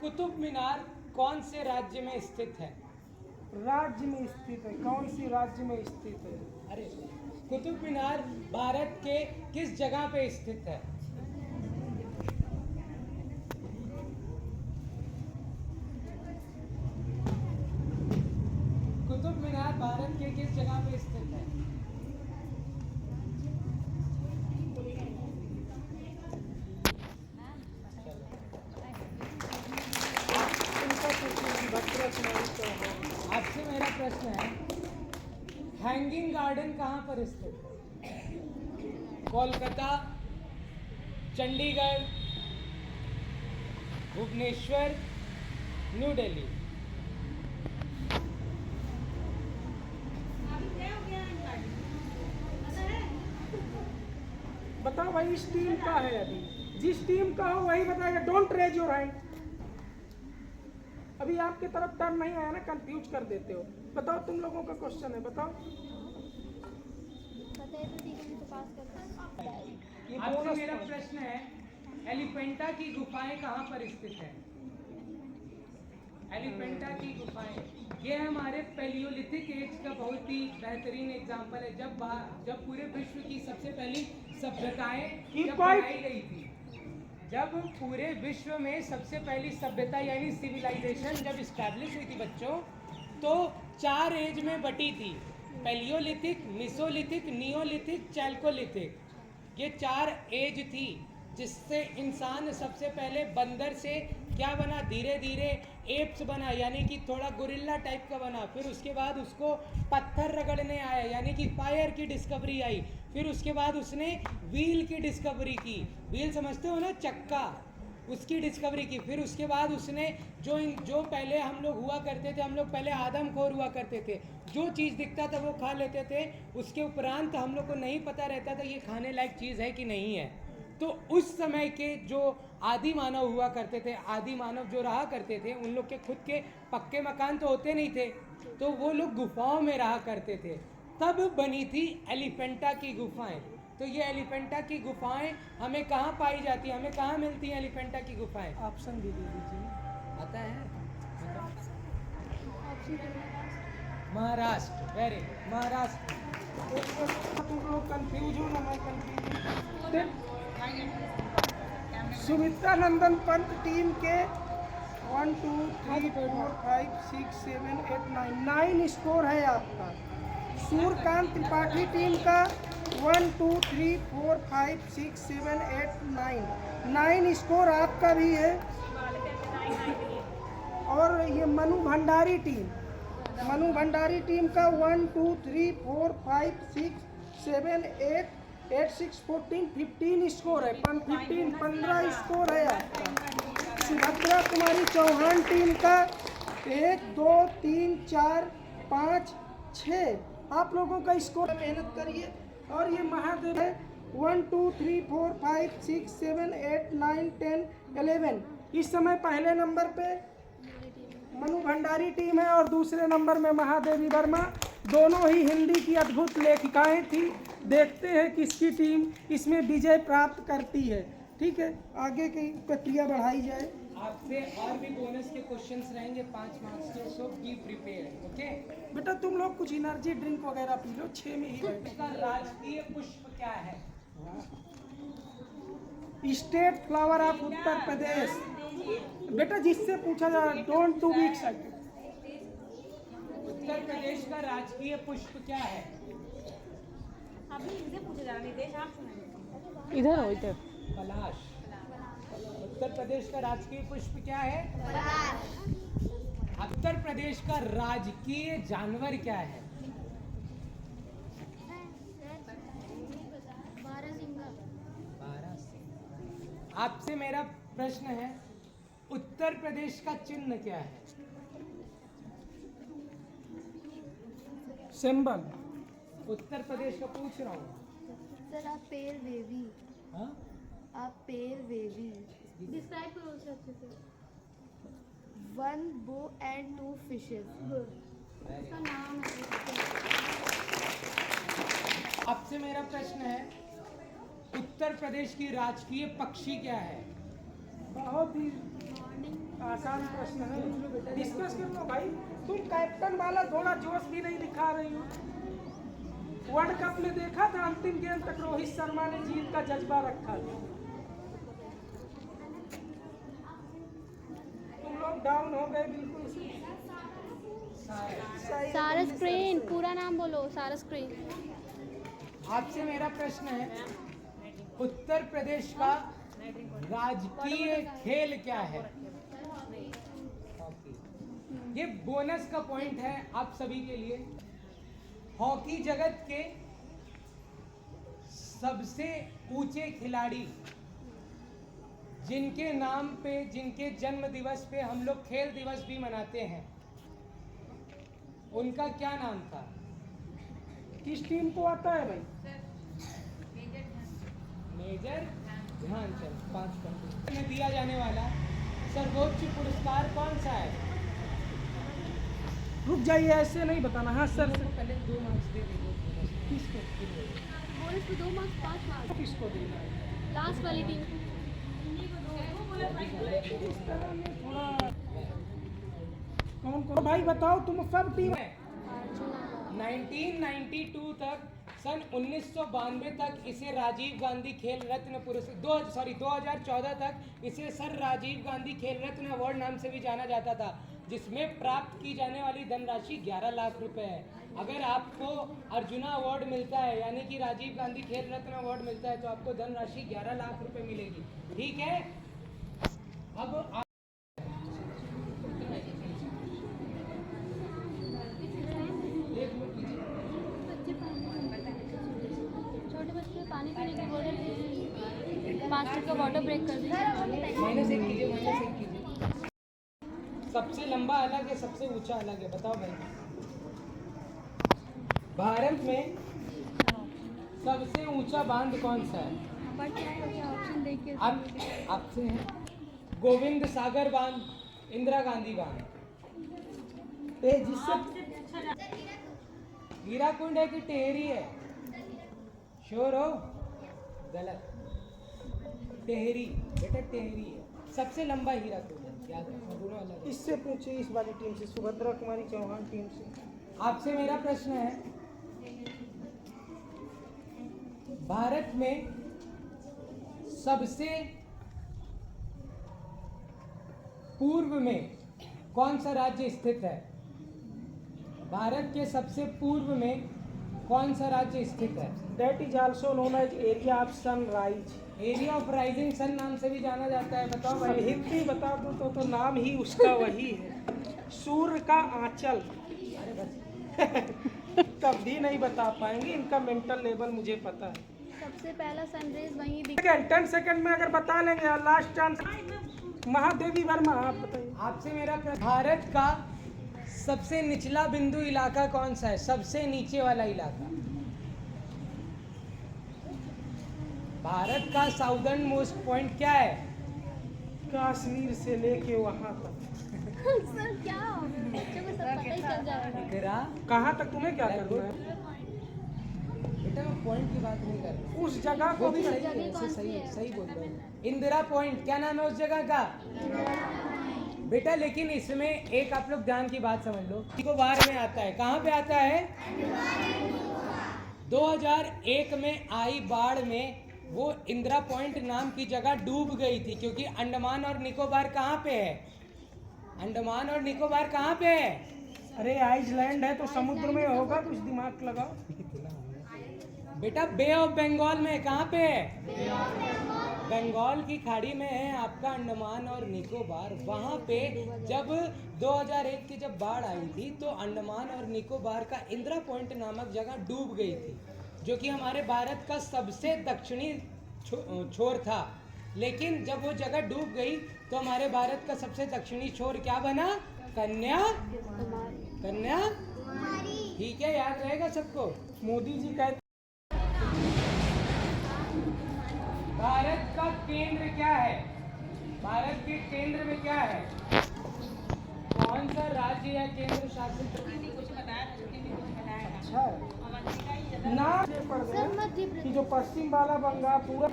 [SPEAKER 1] कुतुब मीनार कौन से राज्य में स्थित है?
[SPEAKER 3] राज्य में स्थित है। कौन सी राज्य में स्थित है?
[SPEAKER 1] अरे, कुतुब मीनार भारत के किस जगह पे स्थित है? कुतुब मीनार भारत के किस जगह पे स्थित है?
[SPEAKER 3] इनका सुभद्रा कुमारी चौहान।
[SPEAKER 1] आपसे मेरा प्रश्न है, हैंगिंग गार्डन कहाँ पर स्थित है? कोलकाता, चंडीगढ़, भुवनेश्वर, न्यू दिल्ली।
[SPEAKER 3] बताओ भाई, इस टीम का है अभी। जिस टीम का हो वही बताएगा। Don't raise your hand. अभी आपके तरफ टर्न नहीं आया ना, कंफ्यूज कर देते हो। बताओ, तुम लोगों का क्वेश्चन है, बताओ।
[SPEAKER 2] पता है तो ठीक है, तो पास कर
[SPEAKER 3] ये
[SPEAKER 1] आपसे
[SPEAKER 3] बोनस
[SPEAKER 1] मेरा
[SPEAKER 3] पॉइंट।
[SPEAKER 1] प्रश्न है, एलिफेंटा की गुफाएं कहाँ पर स्थित है? एलिफेंटा की गुफाएं, ये हमारे पैलियोलिथिक एज का बहुत ही बेहतरीन एग्जाम्पल है। जब पूरे विश्व की सबसे पहली सभ्यताएं जब बनाई गई थी, जब पूरे विश्व में सबसे पहली सभ्यता यानी सिविलाइजेशन जब स्टैब्लिश हुई थी बच्चों, तो 4 एज में बटी थी। Palaeolithic, Mesolithic, Neolithic, Chalcolithic. ये 4 एज थी जिससे इंसान सबसे पहले बंदर से क्या बना, धीरे धीरे एप्स बना, यानी कि थोड़ा गोरिल्ला टाइप का बना। फिर उसके बाद उसको पत्थर रगड़ने आया, यानी कि फायर की डिस्कवरी आई। फिर उसके बाद उसने व्हील की डिस्कवरी की, व्हील समझते हो ना, चक्का, उसकी डिस्कवरी की। फिर उसके बाद उसने जो पहले हम लोग हुआ करते थे, हम लोग पहले आदमखोर हुआ करते थे, जो चीज़ दिखता था वो खा लेते थे। उसके उपरांत हम लोग को नहीं पता रहता था ये खाने लायक चीज़ है कि नहीं है। तो उस समय के जो आदि मानव हुआ करते थे, आदि मानव जो रहा करते थे, उन लोग के खुद के पक्के मकान तो होते नहीं थे, तो वो लोग गुफाओं में रहा करते थे। तब बनी थी एलिफेंटा की गुफाएं। तो ये एलिफेंटा की गुफाएं हमें कहाँ पाई जाती हैं, हमें कहाँ मिलती हैं एलिफेंटा की गुफाएं?
[SPEAKER 3] ऑप्शन भी दे दीजिए।
[SPEAKER 1] आता है महाराष्ट्र, वेरी महाराष्ट्र।
[SPEAKER 3] तुम लोग कंफ्यूज हो ना, मैं कंफ्यूज। सुमित्रा नंदन पंत टीम के 1 2 3 4 5 6 7 8 9 स्कोर है आपका। सूर्यकांत त्रिपाठी टीम का 1 2 3 4 5 6 7 8 9 स्कोर आपका भी है। और ये मनु भंडारी टीम का 1 2 3 4 5 6 7 8 8 6 14 15 स्कोर है। 15 स्कोर है आपका। सुभद्रा कुमारी चौहान टीम का 1 2 3 4 5 6 आप लोगों का स्कोर, मेहनत करिए। और ये महादेव है 1 2 3 4 5 6 7 8 9 10 11। इस समय पहले नंबर पे मनु भंडारी टीम है और दूसरे नंबर में महादेवी वर्मा। दोनों ही हिंदी की अद्भुत लेखिकाएं थी। देखते हैं किसकी टीम इसमें विजय प्राप्त करती है। ठीक है, आगे की प्रक्रिया बढ़ाई जाए।
[SPEAKER 1] आपसे और भी बोनस के क्वेश्चंस रहेंगे 5 मार्क्स के, सो बी प्रिपेयर्ड। ओके
[SPEAKER 3] बेटा तुम लोग कुछ एनर्जी ड्रिंक वगैरह पी लो, 6 में ही बैठे।
[SPEAKER 1] इसका राजकीय पुष्प क्या है?
[SPEAKER 3] State flower of Uttar Pradesh. बेटा जिससे पूछा जाए, don't to be excited.
[SPEAKER 1] Uttar Pradesh का राजकीय पुष्प क्या है?
[SPEAKER 2] अभी इनसे पूछा जा रहा है, निदेश आप सुनाइए।
[SPEAKER 5] इधर हो, इधर।
[SPEAKER 1] पलाश। उत्तर प्रदेश का राजकीय पुष्प क्या है? उत्तर प्रदेश का राजकीय जानवर क्या है? बारहसिंगा। आपसे मेरा प्रश्न है, उत्तर प्रदेश का चिन्ह क्या है?
[SPEAKER 3] सिंबल।
[SPEAKER 1] उत्तर प्रदेश का पूछ रहा हूँ।
[SPEAKER 6] सर आप पेड़ वेवी,
[SPEAKER 1] हाँ?
[SPEAKER 6] आप पेड़ वेवी।
[SPEAKER 5] डिस्क्राइब करो उसे अच्छे से।
[SPEAKER 6] 1 bow and 2 fishes।
[SPEAKER 5] उसका नाम है।
[SPEAKER 1] आपसे मेरा प्रश्न है, उत्तर प्रदेश की राजकीय पक्षी क्या है?
[SPEAKER 3] बहुत ही आसान प्रश्न है, डिस्कस कर लो भाई। तुम कैप्टन वाला थोड़ा जोश भी नहीं दिखा रही हो। वर्ल्ड कप में देखा था अंतिम गेम तक रोहित शर्मा ने जीत का जज्बा रखा था। तुम लोग डाउन हो गए बिल्कुल।
[SPEAKER 5] सारा स्क्रीन, पूरा नाम बोलो, सारा स्क्रीन।
[SPEAKER 1] आपसे मेरा प्रश्न है, उत्तर प्रदेश का राजकीय खेल क्या है? हॉकी। ये बोनस का पॉइंट है आप सभी के लिए। हॉकी जगत के सबसे ऊंचे खिलाड़ी जिनके नाम पे, जिनके जन्म दिवस पे हम लोग खेल दिवस भी मनाते हैं, उनका क्या नाम था?
[SPEAKER 3] किस टीम को आता है भाई?
[SPEAKER 1] मेजर ध्यानचंद। 5 पॉइंट में दिया जाने वाला सर्वोच्च पुरस्कार कौन सा है?
[SPEAKER 3] रुक जाइए, ऐसे नहीं बताना। हाँ सर।
[SPEAKER 1] पहले 2 मार्क्स दे दीजिए।
[SPEAKER 3] किसको
[SPEAKER 5] बोनस पे 2 मार्क्स, 5 मार्क्स।
[SPEAKER 3] किसको देना है?
[SPEAKER 5] लास्ट वाली टीम।
[SPEAKER 3] इस तरह में थोड़ा कौन कौन भाई बताओ, तुम सब टीम।
[SPEAKER 1] 1992 तक, सन 1992 तक इसे राजीव गांधी खेल रत्न पुरस्कार 2014 तक इसे सर राजीव गांधी खेल रत्न अवार्ड नाम से भी जाना जाता था, जिसमें प्राप्त की जाने वाली धनराशि 11 लाख रुपए है। अगर आपको अर्जुना अवार्ड मिलता है यानी कि राजीव गांधी खेल रत्न अवार्ड मिलता है तो आपको धनराशि 11 लाख रुपए मिलेगी। ठीक है, अब
[SPEAKER 5] छोटे बच्चे पानी पीने की बोतल 5 मिनट का वाटर ब्रेक कर दीजिए।
[SPEAKER 1] -1 कीजिए। सबसे लंबा अलग है, सबसे ऊंचा अलग है, बताओ भाई। भारत में सबसे ऊंचा बांध कौन सा है?
[SPEAKER 5] ऑप्शन देखिए।
[SPEAKER 1] अब आपसे है गोविंद सागर बांध, इंदिरा गांधी बांध, जिससे हीराकुंड है कि टेहरी है? श्योर हो? गलत, टेहरी बेटा, टेहरी है सबसे लंबा हीराकुंड है, याद रखना, दोनों अलग है।
[SPEAKER 3] इससे पूछिए, इस वाली टीम से, सुभद्रा कुमारी चौहान टीम से।
[SPEAKER 1] आपसे मेरा प्रश्न है, भारत में सबसे पूर्व में कौन सा राज्य स्थित है? भारत के सबसे पूर्व में कौन सा राज्य स्थित है?
[SPEAKER 3] That is also known as area of sunrise.
[SPEAKER 1] Area of rising sun नाम से भी जाना जाता है, बताओ भाई।
[SPEAKER 3] हिंदी बता दो तो नाम ही उसका वही है, सूर्य का आंचल।
[SPEAKER 1] अरे बस
[SPEAKER 3] कभी नहीं बता पाएंगे, इनका मेंटल लेवल मुझे पता है।
[SPEAKER 5] सबसे पहला सनराइज वहीं दिख
[SPEAKER 3] 10 सेकंड में अगर बता लेंगे, लास्ट चांस। महादेवी वर्मा, आप बताइए।
[SPEAKER 1] आपसे मेरा प्रश्न, भारत का सबसे निचला बिंदु इलाका कौन सा है? सबसे नीचे वाला इलाका। भारत का साउदर्न मोस्ट पॉइंट क्या है?
[SPEAKER 3] कश्मीर से लेके वहाँ तक।
[SPEAKER 5] सर क्या बच्चों को सब पता ही चल जाएगा।
[SPEAKER 1] इंदिरा,
[SPEAKER 3] कहाँ तक तुम्हें क्या करना है?
[SPEAKER 1] बेटा मैं पॉइंट की बात नहीं कर रहा,
[SPEAKER 3] उस जगह
[SPEAKER 1] वो
[SPEAKER 3] को
[SPEAKER 1] भी
[SPEAKER 3] भी
[SPEAKER 1] सही है, ऐसे सही बोल रहे हो। इंदिरा पॉइंट, क्या नाम है उस जगह का? बेटा लेकिन इसमें एक आप लोग ध्यान की बात समझ लो, निकोबार में आता है। कहाँ पे आता है? 2001 में आई बाढ़ में वो इंदिरा पॉइंट नाम की जगह डूब गई थी, क्योंकि अंडमान और निकोबार कहाँ पे है? अंडमान और निकोबार कहाँ पे है?
[SPEAKER 3] अरे आइसलैंड है तो समुद्र में होगा, कुछ दिमाग लगाओ।
[SPEAKER 1] बेटा बे ऑफ बंगाल में, कहाँ पे है? बंगाल की खाड़ी में है आपका अंडमान और निकोबार। वहाँ पे जब 2001 की जब बाढ़ आई थी तो अंडमान और निकोबार का इंदिरा पॉइंट नामक जगह डूब गई थी, जो कि हमारे भारत का सबसे दक्षिणी छोर था। लेकिन जब वो जगह डूब गई तो हमारे भारत का सबसे दक्षिणी छोर क्या बना? कन्या। ठीक है, याद रहेगा सबको।
[SPEAKER 3] मोदी जी कहते
[SPEAKER 1] भारत का केंद्र क्या है? भारत के केंद्र में क्या है? कौन सा राज्य या केंद्र शासित?
[SPEAKER 3] अच्छा ना पड़
[SPEAKER 5] सर मध्य
[SPEAKER 3] गया कि जो पश्चिम वाला बंगाल पूरा।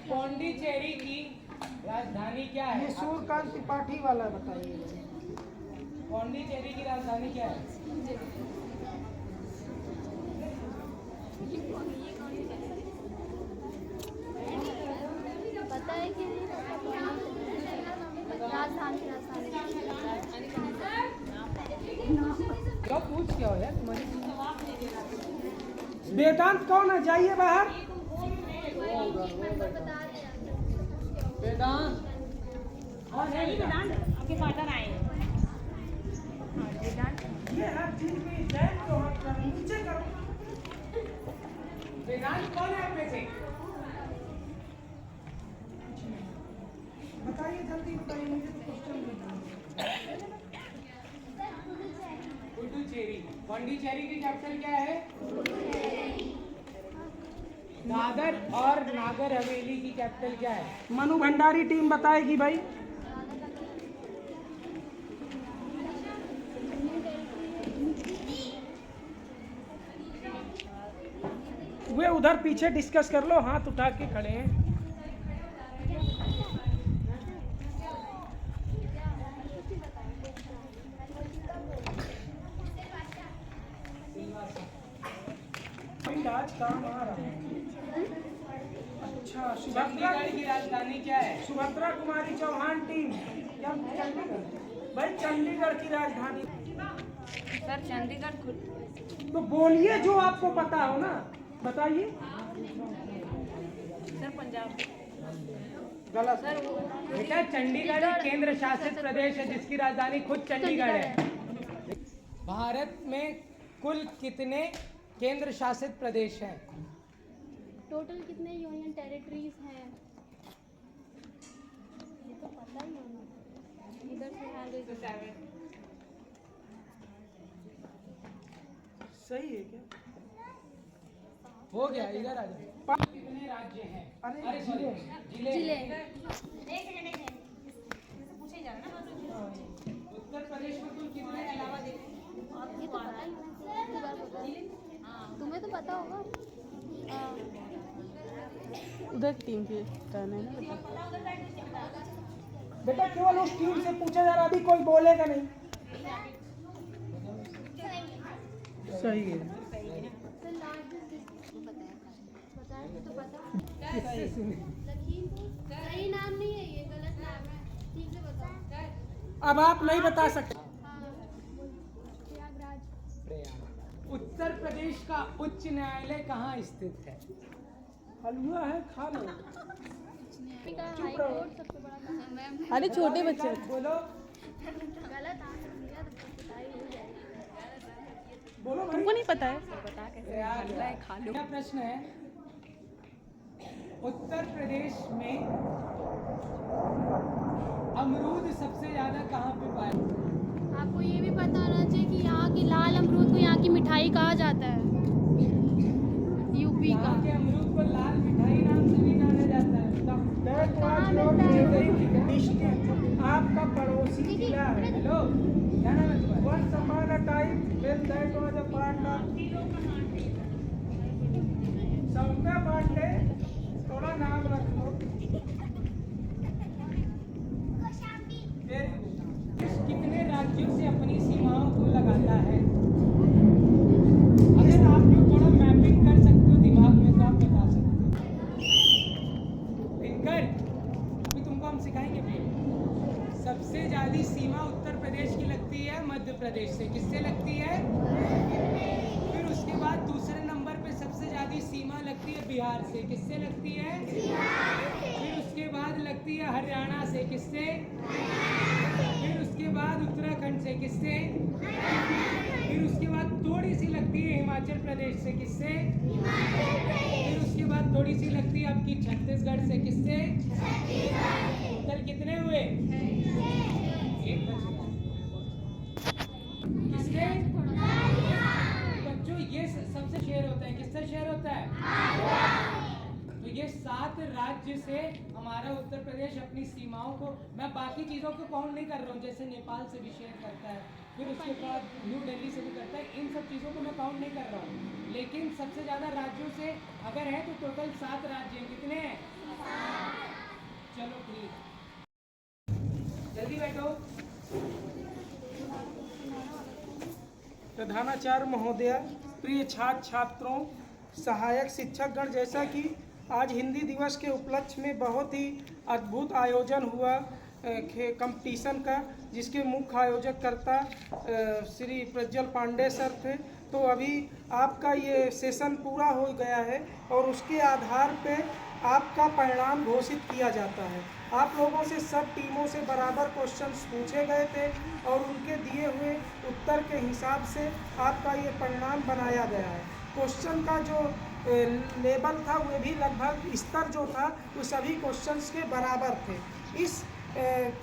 [SPEAKER 1] पौंडीचेरी की राजधानी क्या है?
[SPEAKER 3] ये सूर्यकांत त्रिपाठी वाला बताइए।
[SPEAKER 1] पौंडीचेरी की राजधानी क्या है?
[SPEAKER 5] पता है कि राजधानी
[SPEAKER 1] क्या पूछ क्या हो यार तुम्हारी?
[SPEAKER 3] वेदांत कौन है? जाइए बाहर।
[SPEAKER 1] वेदांत कौन है?
[SPEAKER 2] आपके फादर आए हैं।
[SPEAKER 3] ये हर चीज में जैन को हाथ कर नीचे करो।
[SPEAKER 1] वेदांत कौन है आप में से?
[SPEAKER 3] बताइए, जल्दी बताइए, मुझे तो क्वेश्चन नहीं।
[SPEAKER 1] पुडुचेरी। पौंडीचेरी की कैपिटल क्या है? दादर और नागर हवेली की कैपिटल क्या है?
[SPEAKER 3] मनु भंडारी टीम बताएगी भाई। वे उधर पीछे डिस्कस कर लो, हाथ उठा के खड़े हैं। आज काम आ रहा है। अच्छा,
[SPEAKER 1] चंडीगढ़ की राजधानी क्या है?
[SPEAKER 3] सुभद्रा कुमारी चौहान टीम या चंडीगढ़? भाई चंडीगढ़ की राजधानी
[SPEAKER 2] सर चंडीगढ़
[SPEAKER 3] तो बोलिए जो आपको पता हो ना, बताइए।
[SPEAKER 2] सर पंजाब
[SPEAKER 3] गलत।
[SPEAKER 2] सर वो
[SPEAKER 1] बेटा चंडीगढ़ एक केंद्र शासित प्रदेश है जिसकी राजधानी खुद चंडीगढ़ है। भारत में कुल कितने केंद्र शासित प्रदेश हैं?
[SPEAKER 5] टोटल कितने यूनियन टेरिटरीज हैं? ये तो पता ही होना। इधर से हाँ गई तो 7।
[SPEAKER 3] सही है क्या?
[SPEAKER 1] हो गया, इधर आ जाओ। कितने राज्य हैं?
[SPEAKER 3] अरे
[SPEAKER 1] sorry, जिले
[SPEAKER 5] जिले।
[SPEAKER 1] हैं।
[SPEAKER 2] एक सेकंड पूछे ही जा रहा है ना।
[SPEAKER 1] उत्तर प्रदेश में कुल कितने
[SPEAKER 2] अलावा
[SPEAKER 5] ये तो पता ही होना। एक बार बता। तुम्हें तो पता होगा।
[SPEAKER 7] उधर टीम की टर्न है ना।
[SPEAKER 3] बेटा केवल उस टीम से पूछा जा रहा, अभी कोई बोलेगा नहीं। सही है।
[SPEAKER 5] तो लास्ट बताया तो पता। लखीमपुर सही नाम नहीं है, ये गलत नाम है। ठीक से बताओ।
[SPEAKER 3] अब आप नहीं बता सकते।
[SPEAKER 5] प्रयागराज।
[SPEAKER 1] उत्तर प्रदेश का उच्च न्यायालय कहाँ स्थित है?
[SPEAKER 3] हलवा है, खा लो।
[SPEAKER 5] हाई कोर्ट सबसे बड़ा कहाँ है?
[SPEAKER 7] अरे छोटे बच्चे
[SPEAKER 1] बोलो।
[SPEAKER 5] गलत आंसर दिया तो पता ही हो जाएगा।
[SPEAKER 3] बोलो भाई।
[SPEAKER 7] तुमको नहीं पता है?
[SPEAKER 1] मेरा प्रश्न है, उत्तर प्रदेश में अमरूद सबसे ज्यादा कहाँ पे पाया?
[SPEAKER 5] आपको ये भी पता होना चाहिए कि यहाँ की लाल अमरूद को यहाँ की मिठाई कहा जाता है। यूपी का।
[SPEAKER 1] यहाँ के अमरूद को लाल मिठाई नाम से भी जाना जाता है।
[SPEAKER 3] That was your neighboring district. आपका पड़ोसी जिला है।
[SPEAKER 1] हेलो, क्या नाम है तुम्हारा?
[SPEAKER 3] Once upon a time, when that was a part of Saumya Pandey, थोड़ा नाम रख लो।
[SPEAKER 1] देश कितने राज्यों से अपनी सीमाओं को लगाता है? अगर आप जो थोड़ा मैपिंग कर सकते हो दिमाग में तो आप बता सकते हो। इनकर अभी तुमको हम सिखाएंगे फिर। सबसे ज्यादा सीमा उत्तर प्रदेश की लगती है मध्य प्रदेश से। किससे लगती है? फिर उसके बाद दूसरे नंबर पे सबसे ज्यादा सीमा लगती है बिहार से। किससे लगती है? फिर उसके बाद लगती है हरियाणा से। किससे? फिर उसके बाद उत्तराखंड से। किससे? फिर उसके बाद थोड़ी सी लगती है हिमाचल प्रदेश से। किससे? फिर उसके बाद थोड़ी सी लगती है आपकी छत्तीसगढ़ से। किससे? टोटल कितने हुए? एक बच गया। किससे? बच्चों ये सबसे शेयर होता है। किससे शेयर होता है? तो ये 7 राज्य से हमारा उत्तर प्रदेश अपनी सीमाओं को, मैं बाकी चीज़ों को काउंट नहीं कर रहा हूँ, जैसे नेपाल से भी शेयर करता है, फिर उसके बाद न्यू दिल्ली से भी करता है, इन सब चीज़ों को मैं काउंट नहीं कर रहा हूँ। लेकिन सबसे ज़्यादा राज्यों से अगर है तो टोटल 7 राज्य हैं। कितने हैं? चलो ठीक, जल्दी बैठो।
[SPEAKER 3] प्रधानाचार्य महोदय, प्रिय छात्र छात्रों, सहायक शिक्षकगण, जैसा कि आज हिंदी दिवस के उपलक्ष्य में बहुत ही अद्भुत आयोजन हुआ कंपटीशन का, जिसके मुख्य आयोजककर्ता श्री प्रज्वल पांडे सर थे। तो अभी आपका ये सेशन पूरा हो गया है और उसके आधार पे आपका परिणाम घोषित किया जाता है। आप लोगों से सब टीमों से बराबर क्वेश्चंस पूछे गए थे और उनके दिए हुए उत्तर के हिसाब से आपका ये परिणाम बनाया गया है। क्वेश्चन का जो लेवल था वो भी लगभग स्तर जो था वो सभी क्वेश्चंस के बराबर थे। इस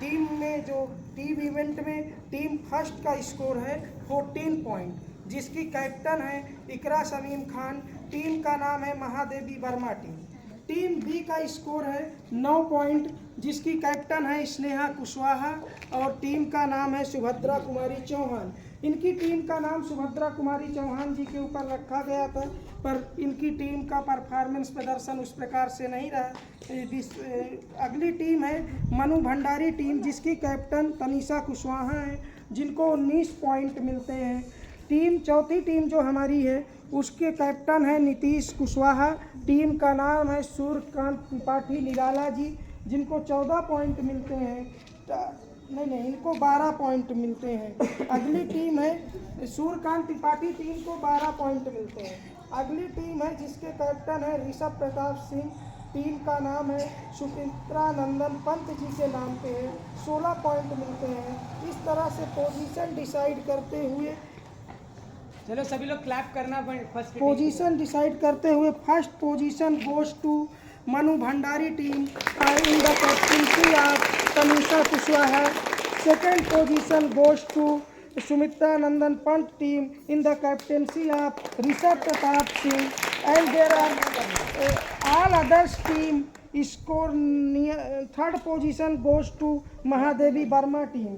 [SPEAKER 3] टीम में जो टीम इवेंट में टीम फर्स्ट का स्कोर है 14 पॉइंट, जिसकी कैप्टन है इकरा शमीम खान। टीम का नाम है Mahadevi Varma team. Team B का स्कोर है 9 पॉइंट, जिसकी कैप्टन है स्नेहा कुशवाहा और टीम का नाम है सुभद्रा कुमारी चौहान। इनकी टीम का नाम सुभद्रा कुमारी चौहान जी के ऊपर रखा गया था, पर इनकी टीम का परफॉर्मेंस प्रदर्शन उस प्रकार से नहीं रहा। अगली टीम है मनु भंडारी टीम, जिसकी कैप्टन तनीषा कुशवाहा है, जिनको 19 पॉइंट मिलते हैं। चौथी टीम जो हमारी है उसके कैप्टन है नीतीश कुशवाहा। टीम का नाम है सूर्यकांत त्रिपाठी निराला जी, जिनको 14 पॉइंट मिलते हैं। नहीं, इनको 12 पॉइंट मिलते हैं। अगली टीम है सूर्यकांत त्रिपाठी, टीम को 12 पॉइंट मिलते हैं। अगली टीम है जिसके कैप्टन है ऋषभ प्रताप सिंह, टीम का नाम है सुमित्रा नंदन पंत जी के नाम पे है, 16 पॉइंट मिलते हैं। इस तरह से पोजीशन डिसाइड करते हुए
[SPEAKER 1] चलो सभी लोग क्लैप करना फर्स्ट
[SPEAKER 3] पोजीशन डिसाइड करते हुए first position goes to Manu Bhandari team in the captaincy of Tanisha Kushwaha. Second position goes to Sumitranandan Pant team in the captaincy of Rishabh Pratap Singh and there are all others team score. Third position goes to Mahadevi Varma team.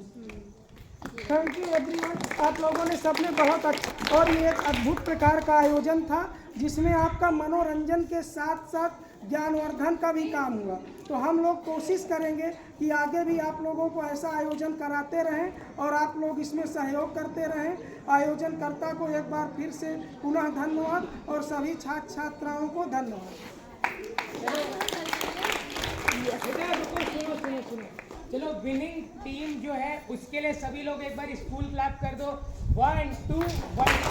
[SPEAKER 3] Thank you everyone. आप लोगों ने सबने बहुत अच्छा और ये एक अद्भुत प्रकार का आयोजन था जिसमें आपका मनोरंजन के साथ साथ ज्ञानवर्धन का भी काम हुआ। तो हम लोग कोशिश करेंगे कि आगे भी आप लोगों को ऐसा आयोजन कराते रहें और आप लोग इसमें सहयोग करते रहें। आयोजनकर्ता को एक बार फिर से पुनः धन्यवाद और सभी छात्र छात्राओं को धन्यवाद।
[SPEAKER 1] चलो विनिंग टीम जो है उसके लिए सभी लोग एक बार स्कूल क्लैप कर दो। 1 2 1